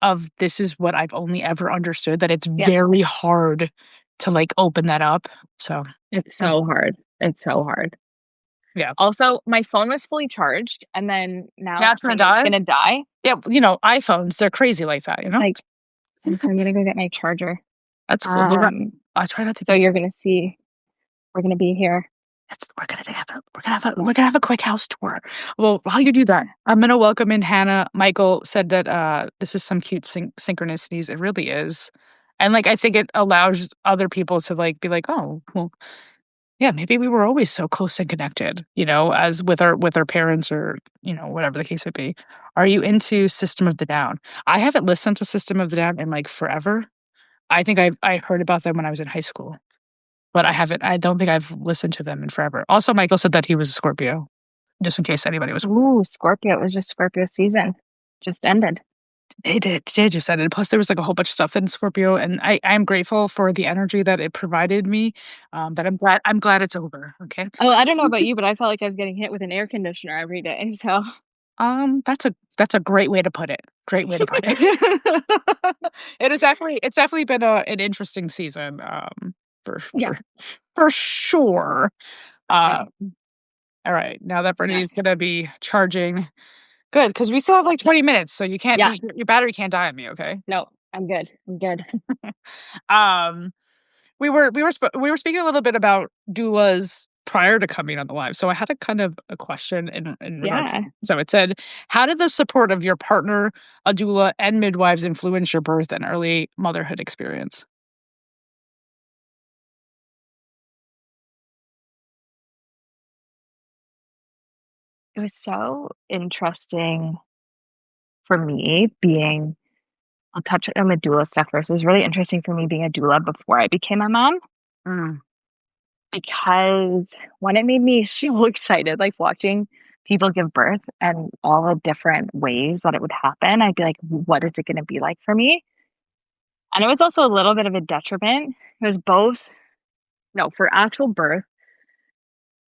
Speaker 1: of this is what I've only ever understood, that it's
Speaker 2: Yeah,
Speaker 1: very hard to, like, open that up, so,
Speaker 2: it's
Speaker 1: yeah.
Speaker 2: so hard. It's so hard.
Speaker 1: Yeah.
Speaker 2: Also, my phone was fully charged, and then now
Speaker 1: Now
Speaker 2: it's
Speaker 1: it's gonna
Speaker 2: saying it's
Speaker 1: die?
Speaker 2: gonna die.
Speaker 1: Yeah, iPhones, they're crazy like that, you know?
Speaker 2: Like, and so I'm gonna go get my charger.
Speaker 1: That's cool.
Speaker 2: Um,
Speaker 1: I try not to
Speaker 2: so
Speaker 1: be.
Speaker 2: you're gonna see we're gonna be here.
Speaker 1: We're gonna have a quick house tour. Well, while you do that, I'm gonna welcome in Hannah. Michael said that this is some cute synchronicities. It really is, and like I think it allows other people to like be like, oh, well, yeah, maybe we were always so close and connected, as with our parents or whatever the case would be. Are you into System of the Down? I haven't listened to System of the Down in like forever. I think I heard about them when I was in high school. But I don't think I've listened to them in forever. Also, Michael said that he was a Scorpio, just in case anybody was.
Speaker 2: Ooh, Scorpio. It was just Scorpio season. Just ended.
Speaker 1: It just ended. Plus, there was like a whole bunch of stuff in Scorpio, and I'm grateful for the energy that it provided me. But I'm glad it's over. Okay.
Speaker 2: Oh, I don't know about you, but I felt like I was getting hit with an air conditioner every day. So
Speaker 1: That's a great way to put it. Great way to put it. It's definitely been an interesting season. For
Speaker 2: yeah,
Speaker 1: for for sure.
Speaker 2: yeah,
Speaker 1: Uh, all right, now that
Speaker 2: yeah,
Speaker 1: Brittany's gonna be charging. Good, because we still have, like, 20 minutes, so you can't
Speaker 2: yeah.
Speaker 1: your battery can't die on me, okay?
Speaker 2: No, I'm good. I'm good.
Speaker 1: Um, we were speaking a little bit about doulas prior to coming on the live, so I had a kind of a question in regards
Speaker 2: Yeah.
Speaker 1: to so it said, "How did the support of your partner, a doula, and midwives influence your birth and early motherhood experience?"
Speaker 2: It was so interesting for me being I'll touch on the doula stuff first. It was really interesting for me being a doula before I became a mom
Speaker 1: Mm,
Speaker 2: because one, it made me so excited, like watching people give birth and all the different ways that it would happen. I'd be like, what is it going to be like for me? And it was also a little bit of a detriment. It was both, no, for actual birth,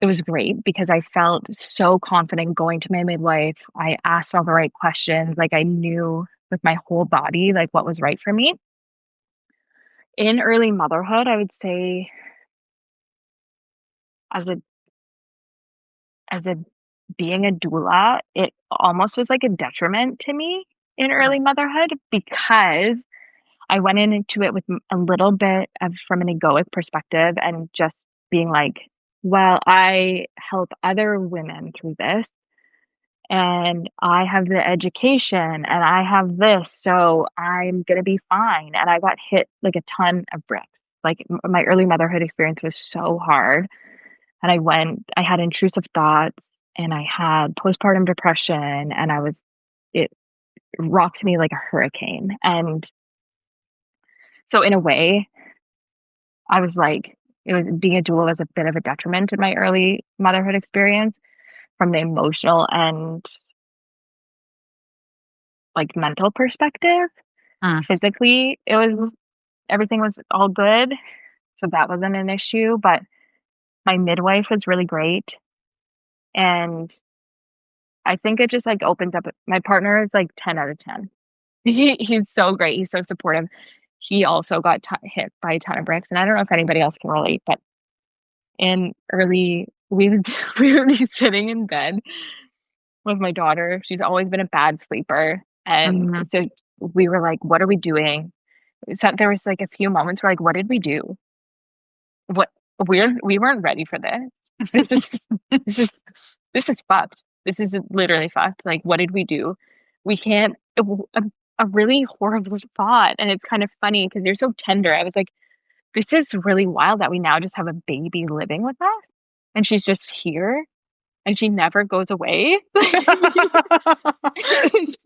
Speaker 2: it was great because I felt so confident going to my midwife. I asked all the right questions. Like I knew with my whole body, like what was right for me. In early motherhood, I would say as a as a being a doula, it almost was like a detriment to me in
Speaker 1: mm,
Speaker 2: early motherhood because I went into it with a little bit of from an egoic perspective and just being like, well, I help other women through this and I have the education and I have this, so I'm gonna be fine. And I got hit like a ton of bricks. Like my early motherhood experience was so hard. And I had intrusive thoughts and I had postpartum depression and it rocked me like a hurricane. And so in a way, I was like, it was being a doula was a bit of a detriment to my early motherhood experience from the emotional and like mental perspective.
Speaker 1: mm.
Speaker 2: Physically, it was everything was all good. So that wasn't an issue. But my midwife was really great. And I think it just like opens up my partner is like 10 out of 10. He's so great. He's so supportive. He also got hit by a ton of bricks. And I don't know if anybody else can relate, but in early, we would, we would be sitting in bed with my daughter. She's always been a bad sleeper. And
Speaker 1: Mhm.
Speaker 2: so we were like, what are we doing? So there was like a few moments where like, what did we do? What we weren't ready for this. This is this is this is fucked. This is literally fucked. Like, what did we do? We can't. A really horrible thought, and it's kind of funny because you're so tender. I was like, this is really wild that we now just have a baby living with us, and she's just here, and she never goes away. It's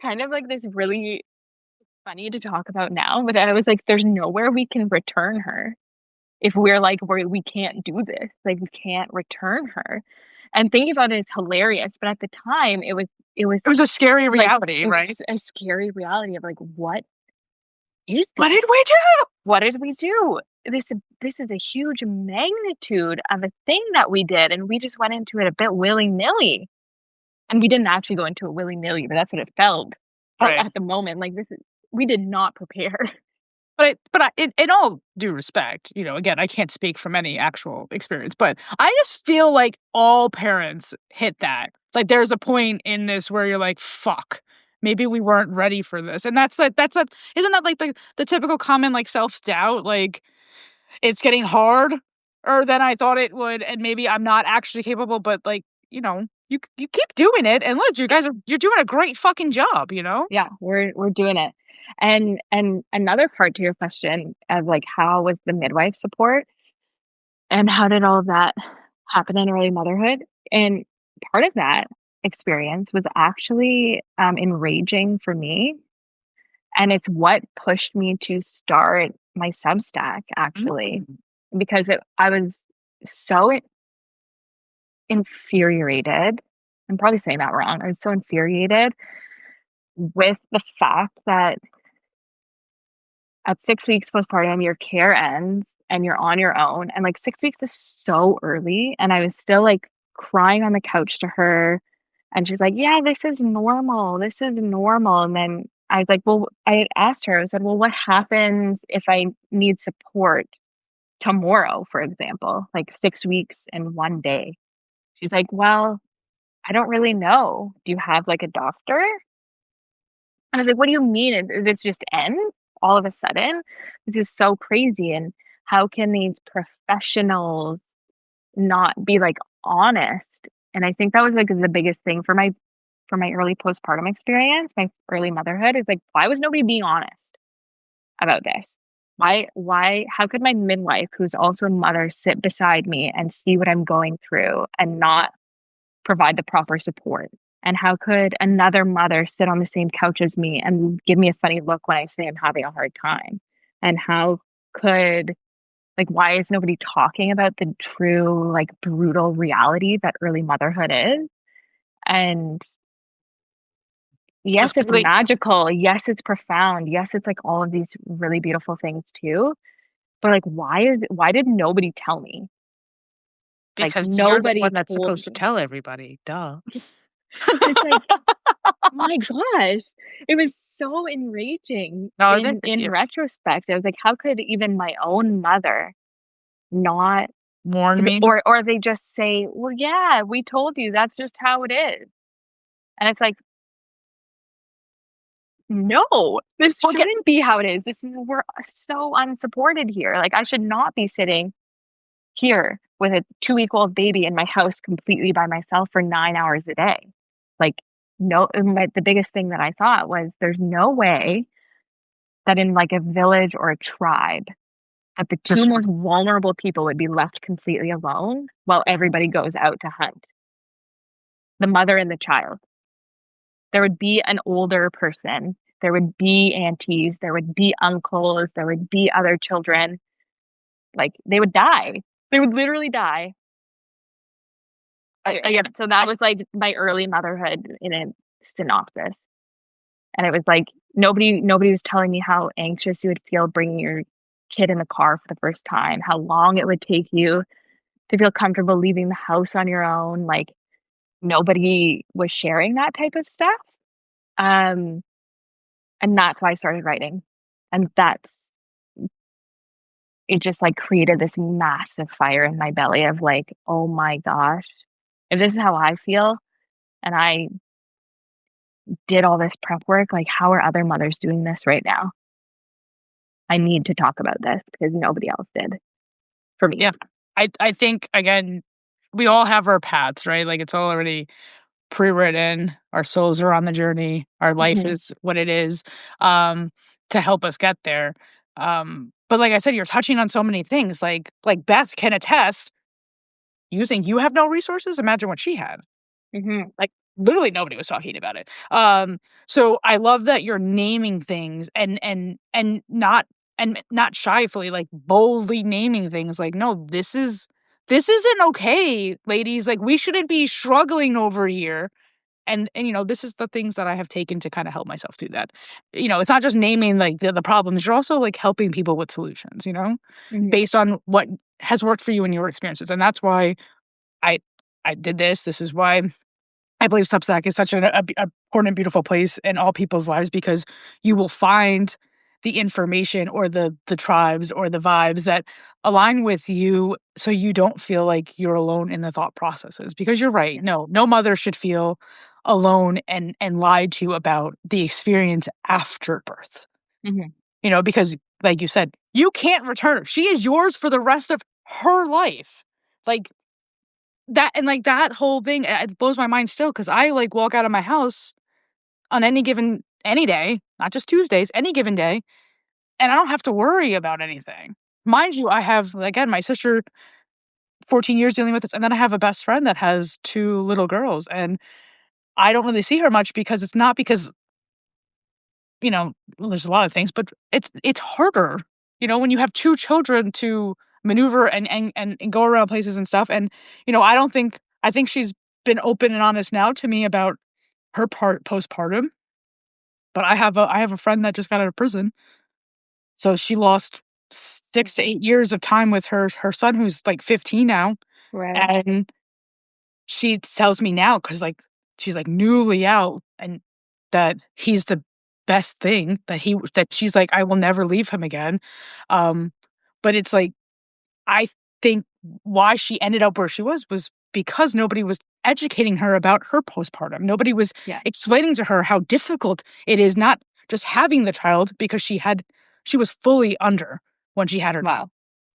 Speaker 2: kind of like this really funny to talk about now, but I was like, there's nowhere we can return her if we're like we can't do this, like we can't return her. And thinking about it is hilarious, but at the time it was
Speaker 1: It was a scary
Speaker 2: like
Speaker 1: reality,
Speaker 2: it was
Speaker 1: right?
Speaker 2: a scary reality of like what is
Speaker 1: What
Speaker 2: this?
Speaker 1: did we do?
Speaker 2: What did we do? This is a huge magnitude of a thing that we did, and we just went into it a bit willy nilly. And we didn't actually go into it willy nilly, but that's what it felt
Speaker 1: Right.
Speaker 2: at the moment. Like this is we did not prepare.
Speaker 1: In all due respect, again, I can't speak from any actual experience, but I just feel like all parents hit that. Like there's a point in this where you're like, "Fuck, maybe we weren't ready for this," and isn't that like the typical common like self doubt, like it's getting harder than I thought it would, and maybe I'm not actually capable, but like you keep doing it, and look, you're doing a great fucking job, you know.
Speaker 2: Yeah, we're doing it. And another part to your question of like how was the midwife support and how did all of that happen in early motherhood? And part of that experience was actually enraging for me. And it's what pushed me to start my Substack actually,
Speaker 1: Mm.
Speaker 2: because I was so infuriated. I'm probably saying that wrong. I was so infuriated with the fact that at 6 weeks postpartum, your care ends and you're on your own, and, like, 6 weeks is so early, and I was still, like, crying on the couch to her, and she's like, "Yeah, this is normal," and then I was like, "Well," I had asked her, I said, "Well, what happens if I need support tomorrow, for example, like 6 weeks and 1 day?" She's like, "Well, I don't really know. Do you have, like, a doctor?" I was like, "What do you mean? This just end all of a sudden? This is so crazy." And how can these professionals not be like honest? And I think that was like the biggest thing for my early postpartum experience, my early motherhood is like, why was nobody being honest about this? How could my midwife, who's also a mother, sit beside me and see what I'm going through and not provide the proper support? And how could another mother sit on the same couch as me and give me a funny look when I say I'm having a hard time? And how could, like, why is nobody talking about the true, like, brutal reality that early motherhood is? And yes,
Speaker 1: Just 'cause,
Speaker 2: it's
Speaker 1: like,
Speaker 2: magical. Yes, it's profound. Yes, it's like all of these really beautiful things too. But like, why did nobody tell me? Like,
Speaker 1: because you're the
Speaker 2: nobody
Speaker 1: one that's
Speaker 2: told
Speaker 1: supposed to
Speaker 2: me.
Speaker 1: tell everybody, duh.
Speaker 2: But it's like, oh my gosh, it was so enraging
Speaker 1: No, I
Speaker 2: in
Speaker 1: didn't
Speaker 2: retrospect. I was like, how could even my own mother not,
Speaker 1: warn me.
Speaker 2: or they just say, "Well, yeah, we told you. That's just how it is." And it's like, no, this
Speaker 1: Well, get
Speaker 2: shouldn't be how it is. This is we're so unsupported here. Like, I should not be sitting here with a 2-week-old baby in my house completely by myself for 9 hours a day. Like, no, and the biggest thing that I thought was there's no way that in, like, a village or a tribe, that the 2
Speaker 1: just
Speaker 2: most vulnerable people would be left completely alone while everybody goes out to hunt, the mother and the child. There would be an older person, there would be aunties, there would be uncles, there would be other children, like, they would die. They would literally die.
Speaker 1: again,
Speaker 2: So that
Speaker 1: I
Speaker 2: was, like, my early motherhood in a synopsis, and it was, like, nobody was telling me how anxious you would feel bringing your kid in the car for the first time, how long it would take you to feel comfortable leaving the house on your own, like, nobody was sharing that type of stuff, um, and that's why I started writing, and that's it just, like, created this massive fire in my belly of, like, "Oh my gosh, if this is how I feel and I did all this prep work, like, how are other mothers doing this right now? I need to talk about this because nobody else did for me."
Speaker 1: yeah. I think, again, we all have our paths, right? Like, it's all already pre-written, our souls are on the journey, our life
Speaker 2: Mhm,
Speaker 1: is what it is, um, to help us get there, but like I said, you're touching on so many things, like Beth can attest, you think you have no resources? Imagine what she had.
Speaker 2: mhm,
Speaker 1: Like, literally nobody was talking about it. So I love that you're naming things and not shyfully, like, boldly naming things like, "No, this isn't okay, ladies, like, we shouldn't be struggling over here." And this is the things that I have taken to kinda help myself do that. It's not just naming, like, the problems, you're also, like, helping people with solutions,
Speaker 2: mhm,
Speaker 1: based on what has worked for you in your experiences, and that's why I I did this. This is why I believe Substack is such a important, beautiful place in all people's lives because you will find the information or the tribes or the vibes that align with you so you don't feel like you're alone in the thought processes. Because you're right.
Speaker 2: yeah,
Speaker 1: No mother should feel alone and lied to about the experience after birth.
Speaker 2: mhm,
Speaker 1: Because like you said, you can't return her. She is yours for the rest of her life. Like like, that whole thing, it blows my mind still because I, like, walk out of my house on any day, not just Tuesdays, any given day, and I don't have to worry about anything. Mind you, I have, again, my sister, 14 years dealing with this, and then I have a best friend that has 2 little girls, and I don't really see her much because it's not because, well, there's a lot of things, but it's harder, when you have 2 children to maneuver and go around places and stuff, and, I think she's been open and honest now to me about her part postpartum, but I have a friend that just got out of prison, so she lost 6 to
Speaker 2: mhm,
Speaker 1: 8 years of time with her son who's, like, 15 now,
Speaker 2: right,
Speaker 1: and she tells me now because she's, like, newly out and that he's the best thing, that she's like, "I will never leave him again." Um, but it's like, I think why she ended up where she was because nobody was educating her about her postpartum. Nobody was
Speaker 2: Yeah.
Speaker 1: explaining to her how difficult it is, not just having the child, because she was fully under when she had her child.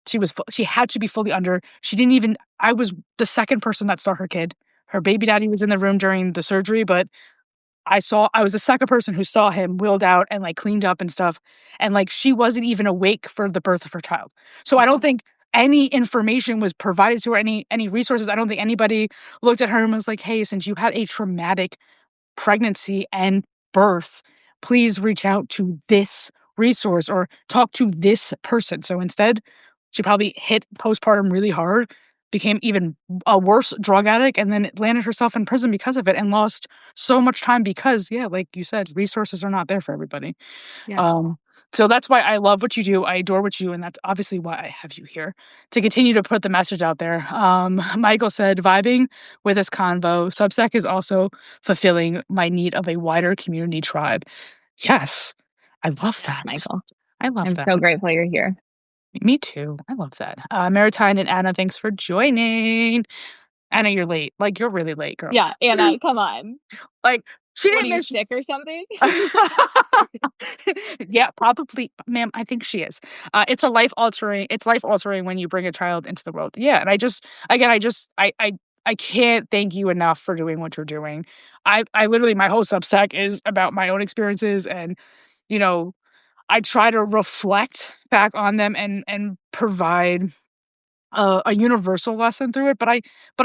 Speaker 2: Wow.
Speaker 1: She had to be fully under. She didn't even I was the second person that saw her kid. Her baby daddy was in the room during the surgery, but I was the second person who saw him wheeled out and, like, cleaned up and stuff, and, like, she wasn't even awake for the birth of her child. So I don't
Speaker 2: Wow.
Speaker 1: think any information was provided to her, any resources. I don't think anybody looked at her and was like, "Hey, since you had a traumatic pregnancy and birth, please reach out to this resource or talk to this person." So instead, she probably hit postpartum really hard, became even a worse drug addict, and then landed herself in prison because of it and lost so much time because, yeah, like you said, resources are not there for everybody.
Speaker 2: Yeah.
Speaker 1: Um, so that's why I love what you do. I adore what you do, and that's obviously why I have you here to continue to put the message out there. Michael said, vibing with this convo. Substack is also fulfilling my need of a wider community tribe. Yes, I love
Speaker 2: Yes,
Speaker 1: that.
Speaker 2: Michael.
Speaker 1: I love
Speaker 2: I'm
Speaker 1: that.
Speaker 2: so grateful you're here.
Speaker 1: Me too. I love that. Maritime and Anna, thanks for joining. Anna, you're late. Like, you're really late, girl.
Speaker 2: Yeah, Anna, come on.
Speaker 1: Like, she
Speaker 2: What, are
Speaker 1: didn't
Speaker 2: you
Speaker 1: miss.
Speaker 2: sick or something?
Speaker 1: Yeah, probably, ma'am. I think she is. It's life altering when you bring a child into the world. Yeah, and I can't thank you enough for doing what you're doing. I literally, my whole Substack is about my own experiences, and you know, I try to reflect back on them and provide a universal lesson through it. But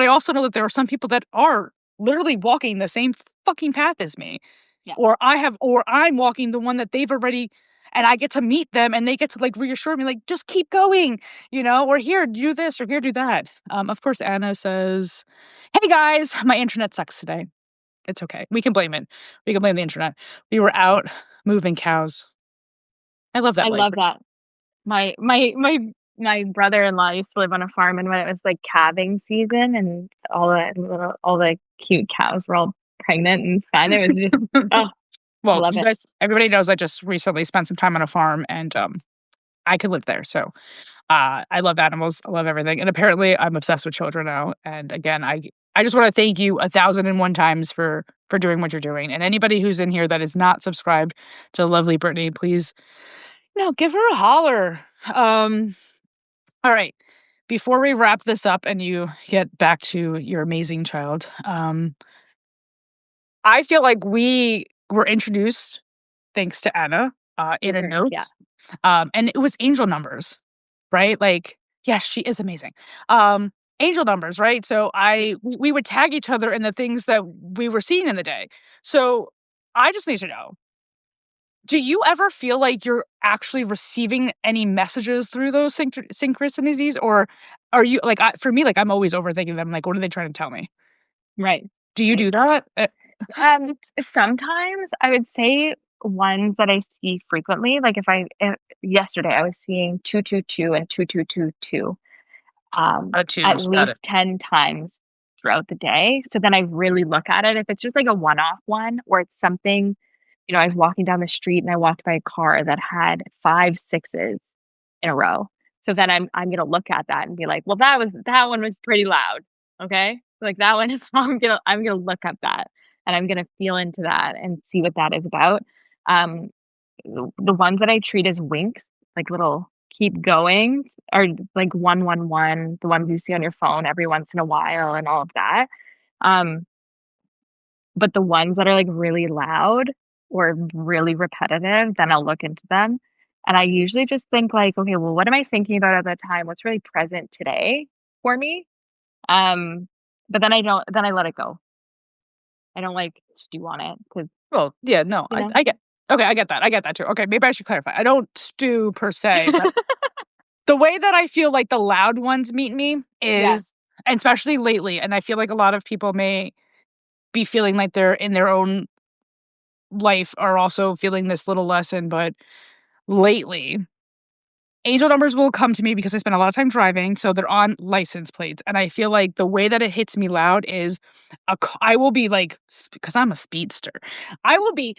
Speaker 1: I also know that there are some people that are literally walking the same fucking path as me,
Speaker 2: Yeah.
Speaker 1: or I'm walking the one that they've already, and I get to meet them and they get to, like, reassure me, like, just keep going, or here, do this, or here, do that. Of course, Anna says, "Hey guys, my internet sucks today. It's okay. We can blame it. We can blame the internet. We were out moving cows." I love that
Speaker 2: I
Speaker 1: life.
Speaker 2: love that. My brother-in-law used to live on a farm, and when it was, like, calving season and all the cute cows were all pregnant and fun, it was just oh, I
Speaker 1: Well,
Speaker 2: love
Speaker 1: you
Speaker 2: it.
Speaker 1: guys, everybody knows I just recently spent some time on a farm, and I could live there. So I love animals. I love everything. And apparently I'm obsessed with children now. And again, I just want to thank you 1,001 times for doing what you're doing. And anybody who's in here that is not subscribed to lovely Brittany, please, give her a holler. All right. Before we wrap this up and you get back to your amazing child, I feel like we were introduced thanks to Anna
Speaker 2: We
Speaker 1: in a
Speaker 2: were,
Speaker 1: note.
Speaker 2: yeah.
Speaker 1: And it was angel numbers, right? Like, yes, she is amazing. Um, Angel numbers, right? So we would tag each other in the things that we were seeing in the day. So I just need to know, do you ever feel like you're actually receiving any messages through those synchronicities, or are you like, for me, like, I'm always overthinking them. Like, what are they trying to tell me?
Speaker 2: Right,
Speaker 1: Do you
Speaker 2: right.
Speaker 1: do that?
Speaker 2: Sometimes I would say ones that I see frequently, like if yesterday I was seeing 222 and 2222, at
Speaker 1: Twos, got
Speaker 2: least
Speaker 1: it.
Speaker 2: 10 times throughout the day. So then I really look at it. If it's just like a one-off one or it's something, I was walking down the street and I walked by a car that had 5 sixes in a row. So then I'm gonna look at that and be like, well, that one was pretty loud. Okay. Like that one, I'm gonna look at that and I'm gonna feel into that and see what that is about. Um, the ones that I treat as winks, like little keep goings, are like 111, the ones you see on your phone every once in a while and all of that. Um, but the ones that are, like, really loud or really repetitive, then I'll look into them, and I usually just think, like, "Okay, well, what am I thinking about at that time? What's really present today for me?" Um, but then I let it go. I don't, like, stew on it because
Speaker 1: Well, yeah, no,
Speaker 2: you know?
Speaker 1: I get. Okay, I get that. I get that too. Okay, maybe I should clarify. I don't stew per se, but the way that I feel like the loud ones meet me
Speaker 2: Yeah,
Speaker 1: is, and especially lately, and I feel like a lot of people may be feeling like they're in their own life are also feeling this little lesson, but lately, angel numbers will come to me because I spend a lot of time driving, so they're on license plates, and I feel like the way that it hits me loud is I will be like, because I'm a speedster, I will be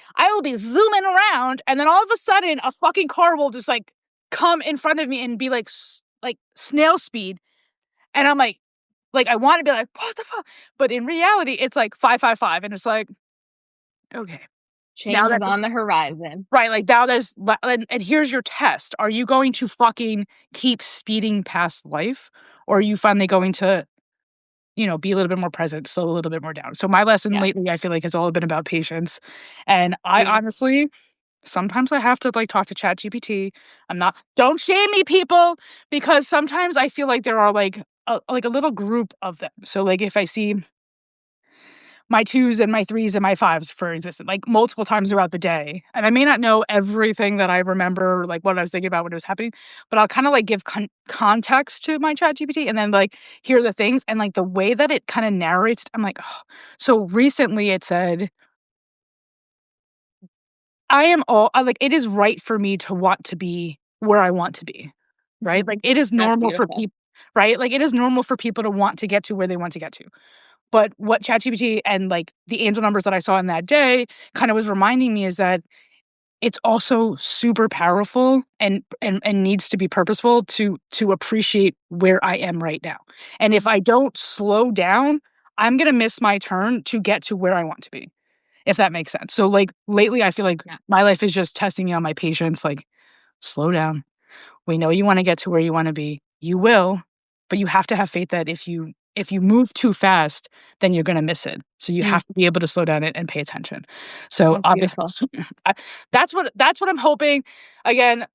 Speaker 1: zooming around, and then all of a sudden, a fucking car will just, like, come in front of me and be like, like, snail speed, and I'm like, like, I want to be like, what the fuck? But in reality, it's like 555. And it's like, okay, now
Speaker 2: Change is
Speaker 1: that's
Speaker 2: on the horizon.
Speaker 1: right. Like now and here's your test. Are you going to fucking keep speeding past life? Or are you finally going to, be a little bit more present, slow a little bit more down? So my lesson
Speaker 2: Yeah.
Speaker 1: lately, I feel like, has all been about patience. And I
Speaker 2: Mm.
Speaker 1: honestly, sometimes I have to like talk to ChatGPT. Don't shame me, people, because sometimes I feel like there are like a little group of them. So like if I see my twos and my threes and my fives, for existence, like multiple times throughout the day, and I may not know everything that I remember, like what I was thinking about when it was happening, but I'll kind of like give context to my ChatGPT and then like hear the things and like the way that it kind of narrates. I'm like, oh. So recently it said, like, it is right for me to want to be where I want to be, right? Like, it is
Speaker 2: That's
Speaker 1: normal for
Speaker 2: beautiful.
Speaker 1: people, right? Like, it is normal for people to want to get to where they want to get to. But what ChatGPT and, like, the angel numbers that I saw in that day kind of was reminding me is that it's also super powerful and needs to be purposeful to appreciate where I am right now. And if I don't slow down, I'm gonna miss my turn to get to where I want to be, if that makes sense. So, like, lately, I feel like
Speaker 2: Yeah.
Speaker 1: my life is just testing me on my patience, like, slow down. We know you wanna get to where you wanna be. You will, but you have to have faith that if you move too fast, then you're gonna miss it. So you
Speaker 2: Mm.
Speaker 1: have to be able to slow down and pay attention. So,
Speaker 2: That's beautiful.
Speaker 1: I that's what I'm hoping. Again,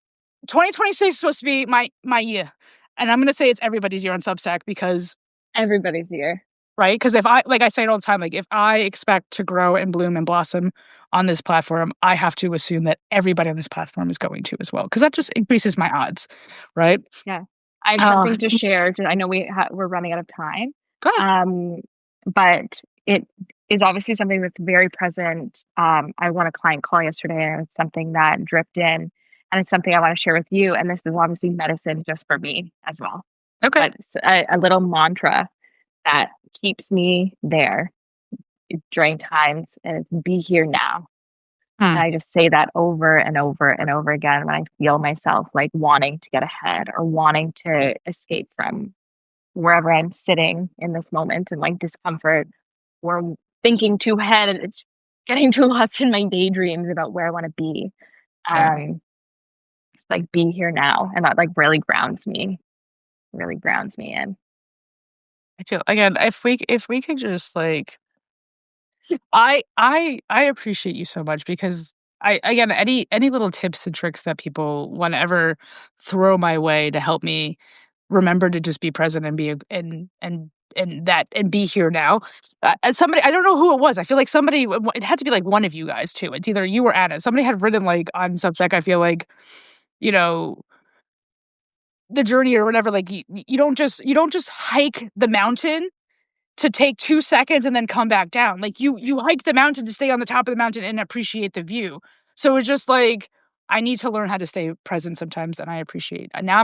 Speaker 1: 2026 is supposed to be my year, and I'm gonna say it's everybody's year on Substack because
Speaker 2: Everybody's here.
Speaker 1: right? Because if I like I say it all the time, like, if I expect to grow and bloom and blossom on this platform, I have to assume that everybody on this platform is going to as well, because that just increases my odds, right?
Speaker 2: Yeah. I have
Speaker 1: Uh,
Speaker 2: something to share. I know we're running out of time,
Speaker 1: go ahead.
Speaker 2: um, but it is obviously something that's very present. I won a client call yesterday, and it's something that dripped in, and it's something I want to share with you. And this is obviously medicine just for me as well,
Speaker 1: Okay.
Speaker 2: but it's a little mantra that keeps me there during times, and it's be here now. And
Speaker 1: Hmm.
Speaker 2: I just say that over and over and over again when I feel myself like wanting to get ahead or wanting to escape from wherever I'm sitting in this moment and like discomfort or thinking too ahead and it's getting too lost in my daydreams about where I want to be.
Speaker 1: Yeah.
Speaker 2: Just like be here now. And that like really grounds me in.
Speaker 1: I feel again, if we could just like I appreciate you so much because I again, any little tips and tricks that people want to ever throw my way to help me remember to just be present and be and be here now. As somebody, I don't know who it was. I feel like it had to be like one of you guys too. It's either you or Anna. Somebody had written like on Substack, I feel like, you know, the journey or whatever, like you don't just hike the mountain to take 2 seconds and then come back down. Like, you hike the mountain to stay on the top of the mountain and appreciate the view. So it's just like, I need to learn how to stay present sometimes, and I appreciate now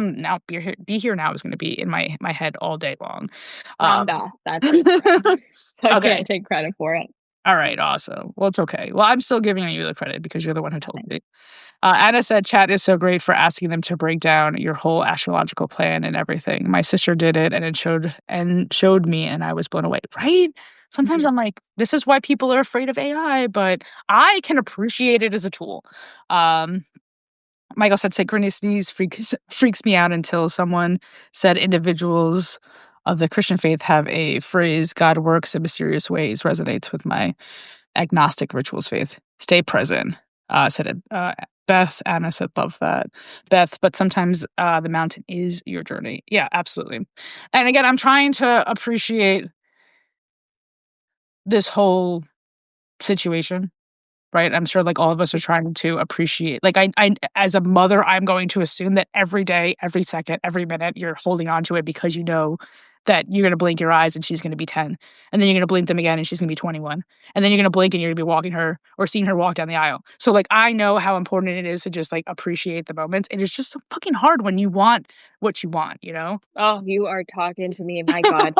Speaker 1: be here now is gonna be in my head all day long. Um
Speaker 2: Nanda, that's your friend. So I
Speaker 1: Okay.
Speaker 2: can't take credit for it.
Speaker 1: Alright, awesome. Well, it's okay. Well, I'm still giving you the credit because you're the one who told
Speaker 2: Nothing.
Speaker 1: me. Anna said, "Chat is so great for asking them to break down your whole astrological plan and everything. My sister did it, and it showed me, and I was blown away." Right? Sometimes
Speaker 2: Mhm.
Speaker 1: I'm like, this is why people are afraid of AI, but I can appreciate it as a tool. Um, Michael said, "Synchronicities freaks me out until someone said individuals of the Christian faith have a phrase, 'God works in mysterious ways,' resonates with my agnostic rituals faith. Stay present." Said it. Beth, Anna said, "Love that." Beth, but sometimes the mountain is your journey. Yeah, absolutely. And again, I'm trying to appreciate this whole situation, right? I'm sure like all of us are trying to appreciate, like, I as a mother, I'm going to assume that every day, every second, every minute, you're holding on to it because you know that you're gonna blink your eyes and she's gonna be 10, and then you're gonna blink them again and she's gonna be 21, and then you're gonna blink and you're gonna be walking her or seeing her walk down the aisle. So, like, I know how important it is to just, like, appreciate the moments. It is just so fucking hard when you want what you want, you know?
Speaker 2: Oh, you are talking to me, my God.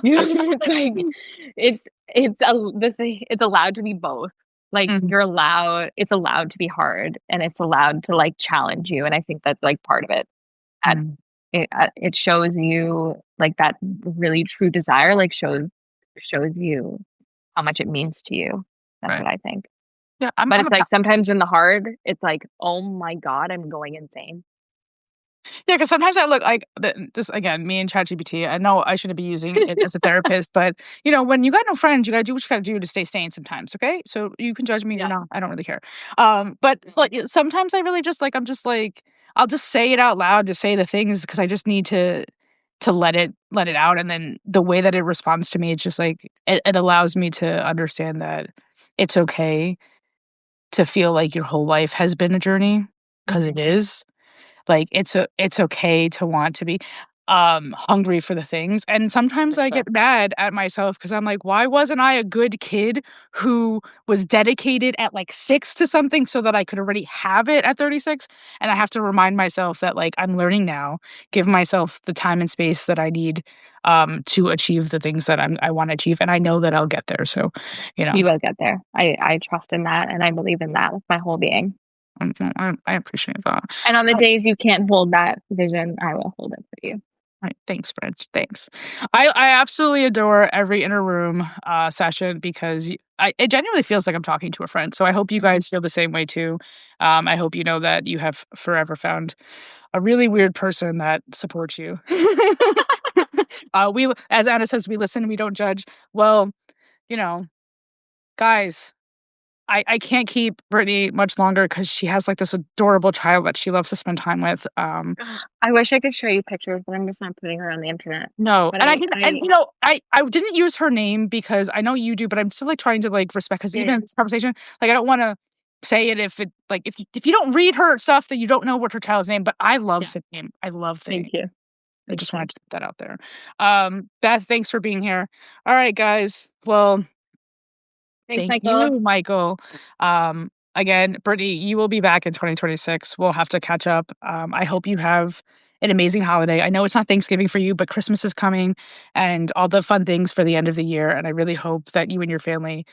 Speaker 2: It's like it's allowed to be both. Like,
Speaker 1: Mhm.
Speaker 2: it's allowed to be hard, and it's allowed to, like, challenge you, and I think that's, like, part of it. And
Speaker 1: Mhm.
Speaker 2: it shows you like that really true desire, like shows you how much it means to you. That's
Speaker 1: Right.
Speaker 2: what I think.
Speaker 1: Yeah,
Speaker 2: But
Speaker 1: I'm
Speaker 2: it's
Speaker 1: a
Speaker 2: like sometimes in the hard, it's like, oh my God, I'm going insane.
Speaker 1: Yeah, because sometimes I look like this again, me and ChatGPT. I know I shouldn't be using it as a therapist, but when you got no friends, you gotta do what you gotta do to stay sane sometimes, okay? So you can judge me or
Speaker 2: Yeah.
Speaker 1: not. I don't really care. But like sometimes I really just like I'm just like I'll just say it out loud to say the things because I just need to let it out. And then the way that it responds to me, it's just like it allows me to understand that it's okay to feel like your whole life has been a journey because it
Speaker 2: Mhm.
Speaker 1: is like, it's okay to want to be, hungry for the things, and sometimes
Speaker 2: For
Speaker 1: I
Speaker 2: sure.
Speaker 1: get mad at myself because 'cause I'm like, "Why wasn't I a good kid who was dedicated at, like, 6 to something so that I could already have it at 36?" And I have to remind myself that, like, I'm learning now, give myself the time and space that I need, to achieve the things that I wanna achieve, and I know that I'll get there, so, you know,
Speaker 2: You will get there. I trust in that and I believe in that with my whole being.
Speaker 1: I appreciate that.
Speaker 2: And on the days you can't hold that vision, I will hold it for you.
Speaker 1: Right. Thanks, Bridge. Thanks. I absolutely adore every inner room session because it genuinely feels like I'm talking to a friend. So I hope you
Speaker 2: Mhm.
Speaker 1: guys feel the same way too. I hope you know that you have forever found a really weird person that supports you. As Anna says, we listen, we don't judge. Well, you know, guys, I can't keep Brittany much longer because she has like this adorable child that she loves to spend time with.
Speaker 2: I wish I could show you pictures, but I'm just not putting her on the internet.
Speaker 1: No,
Speaker 2: But
Speaker 1: and I didn't and, I didn't use her name because I know you do, but I'm still, like, trying to, like, respect because
Speaker 2: yeah,
Speaker 1: even in this conversation, like, I don't wanna say it if it like, if you don't read her stuff, then you don't know what her child's name, but I
Speaker 2: yeah.
Speaker 1: love the name. I love the
Speaker 2: Me
Speaker 1: name.
Speaker 2: too.
Speaker 1: I
Speaker 2: Me
Speaker 1: just
Speaker 2: too.
Speaker 1: wanted to put that out there. Beth, thanks for being here. Alright, guys. Well,
Speaker 2: Thanks,
Speaker 1: thank
Speaker 2: Michael.
Speaker 1: you, Michael. Again, Brittany, you will be back in 2026. We'll have to catch up. I hope you have an amazing holiday. I know it's not Thanksgiving for you, but Christmas is coming and all the fun things for the end of the year. And I really hope that you and your family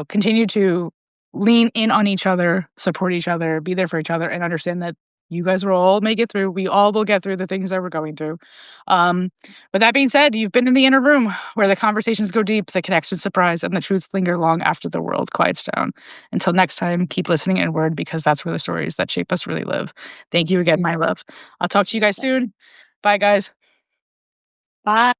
Speaker 1: continue to lean in on each other, support each other, be there for each other, and understand that you guys will all make it through. We all will get through the things that we're going through. Um, but that being said, you've been in the inner room where the conversations go deep, the connections surprise, and the truths linger long after the world quiets down. Until next time, keep listening inward because that's where the stories that shape us really live. Thank you again, my love. I'll talk to you
Speaker 2: Thanks,
Speaker 1: guys
Speaker 2: Michael.
Speaker 1: soon. Bye, guys.
Speaker 2: Bye.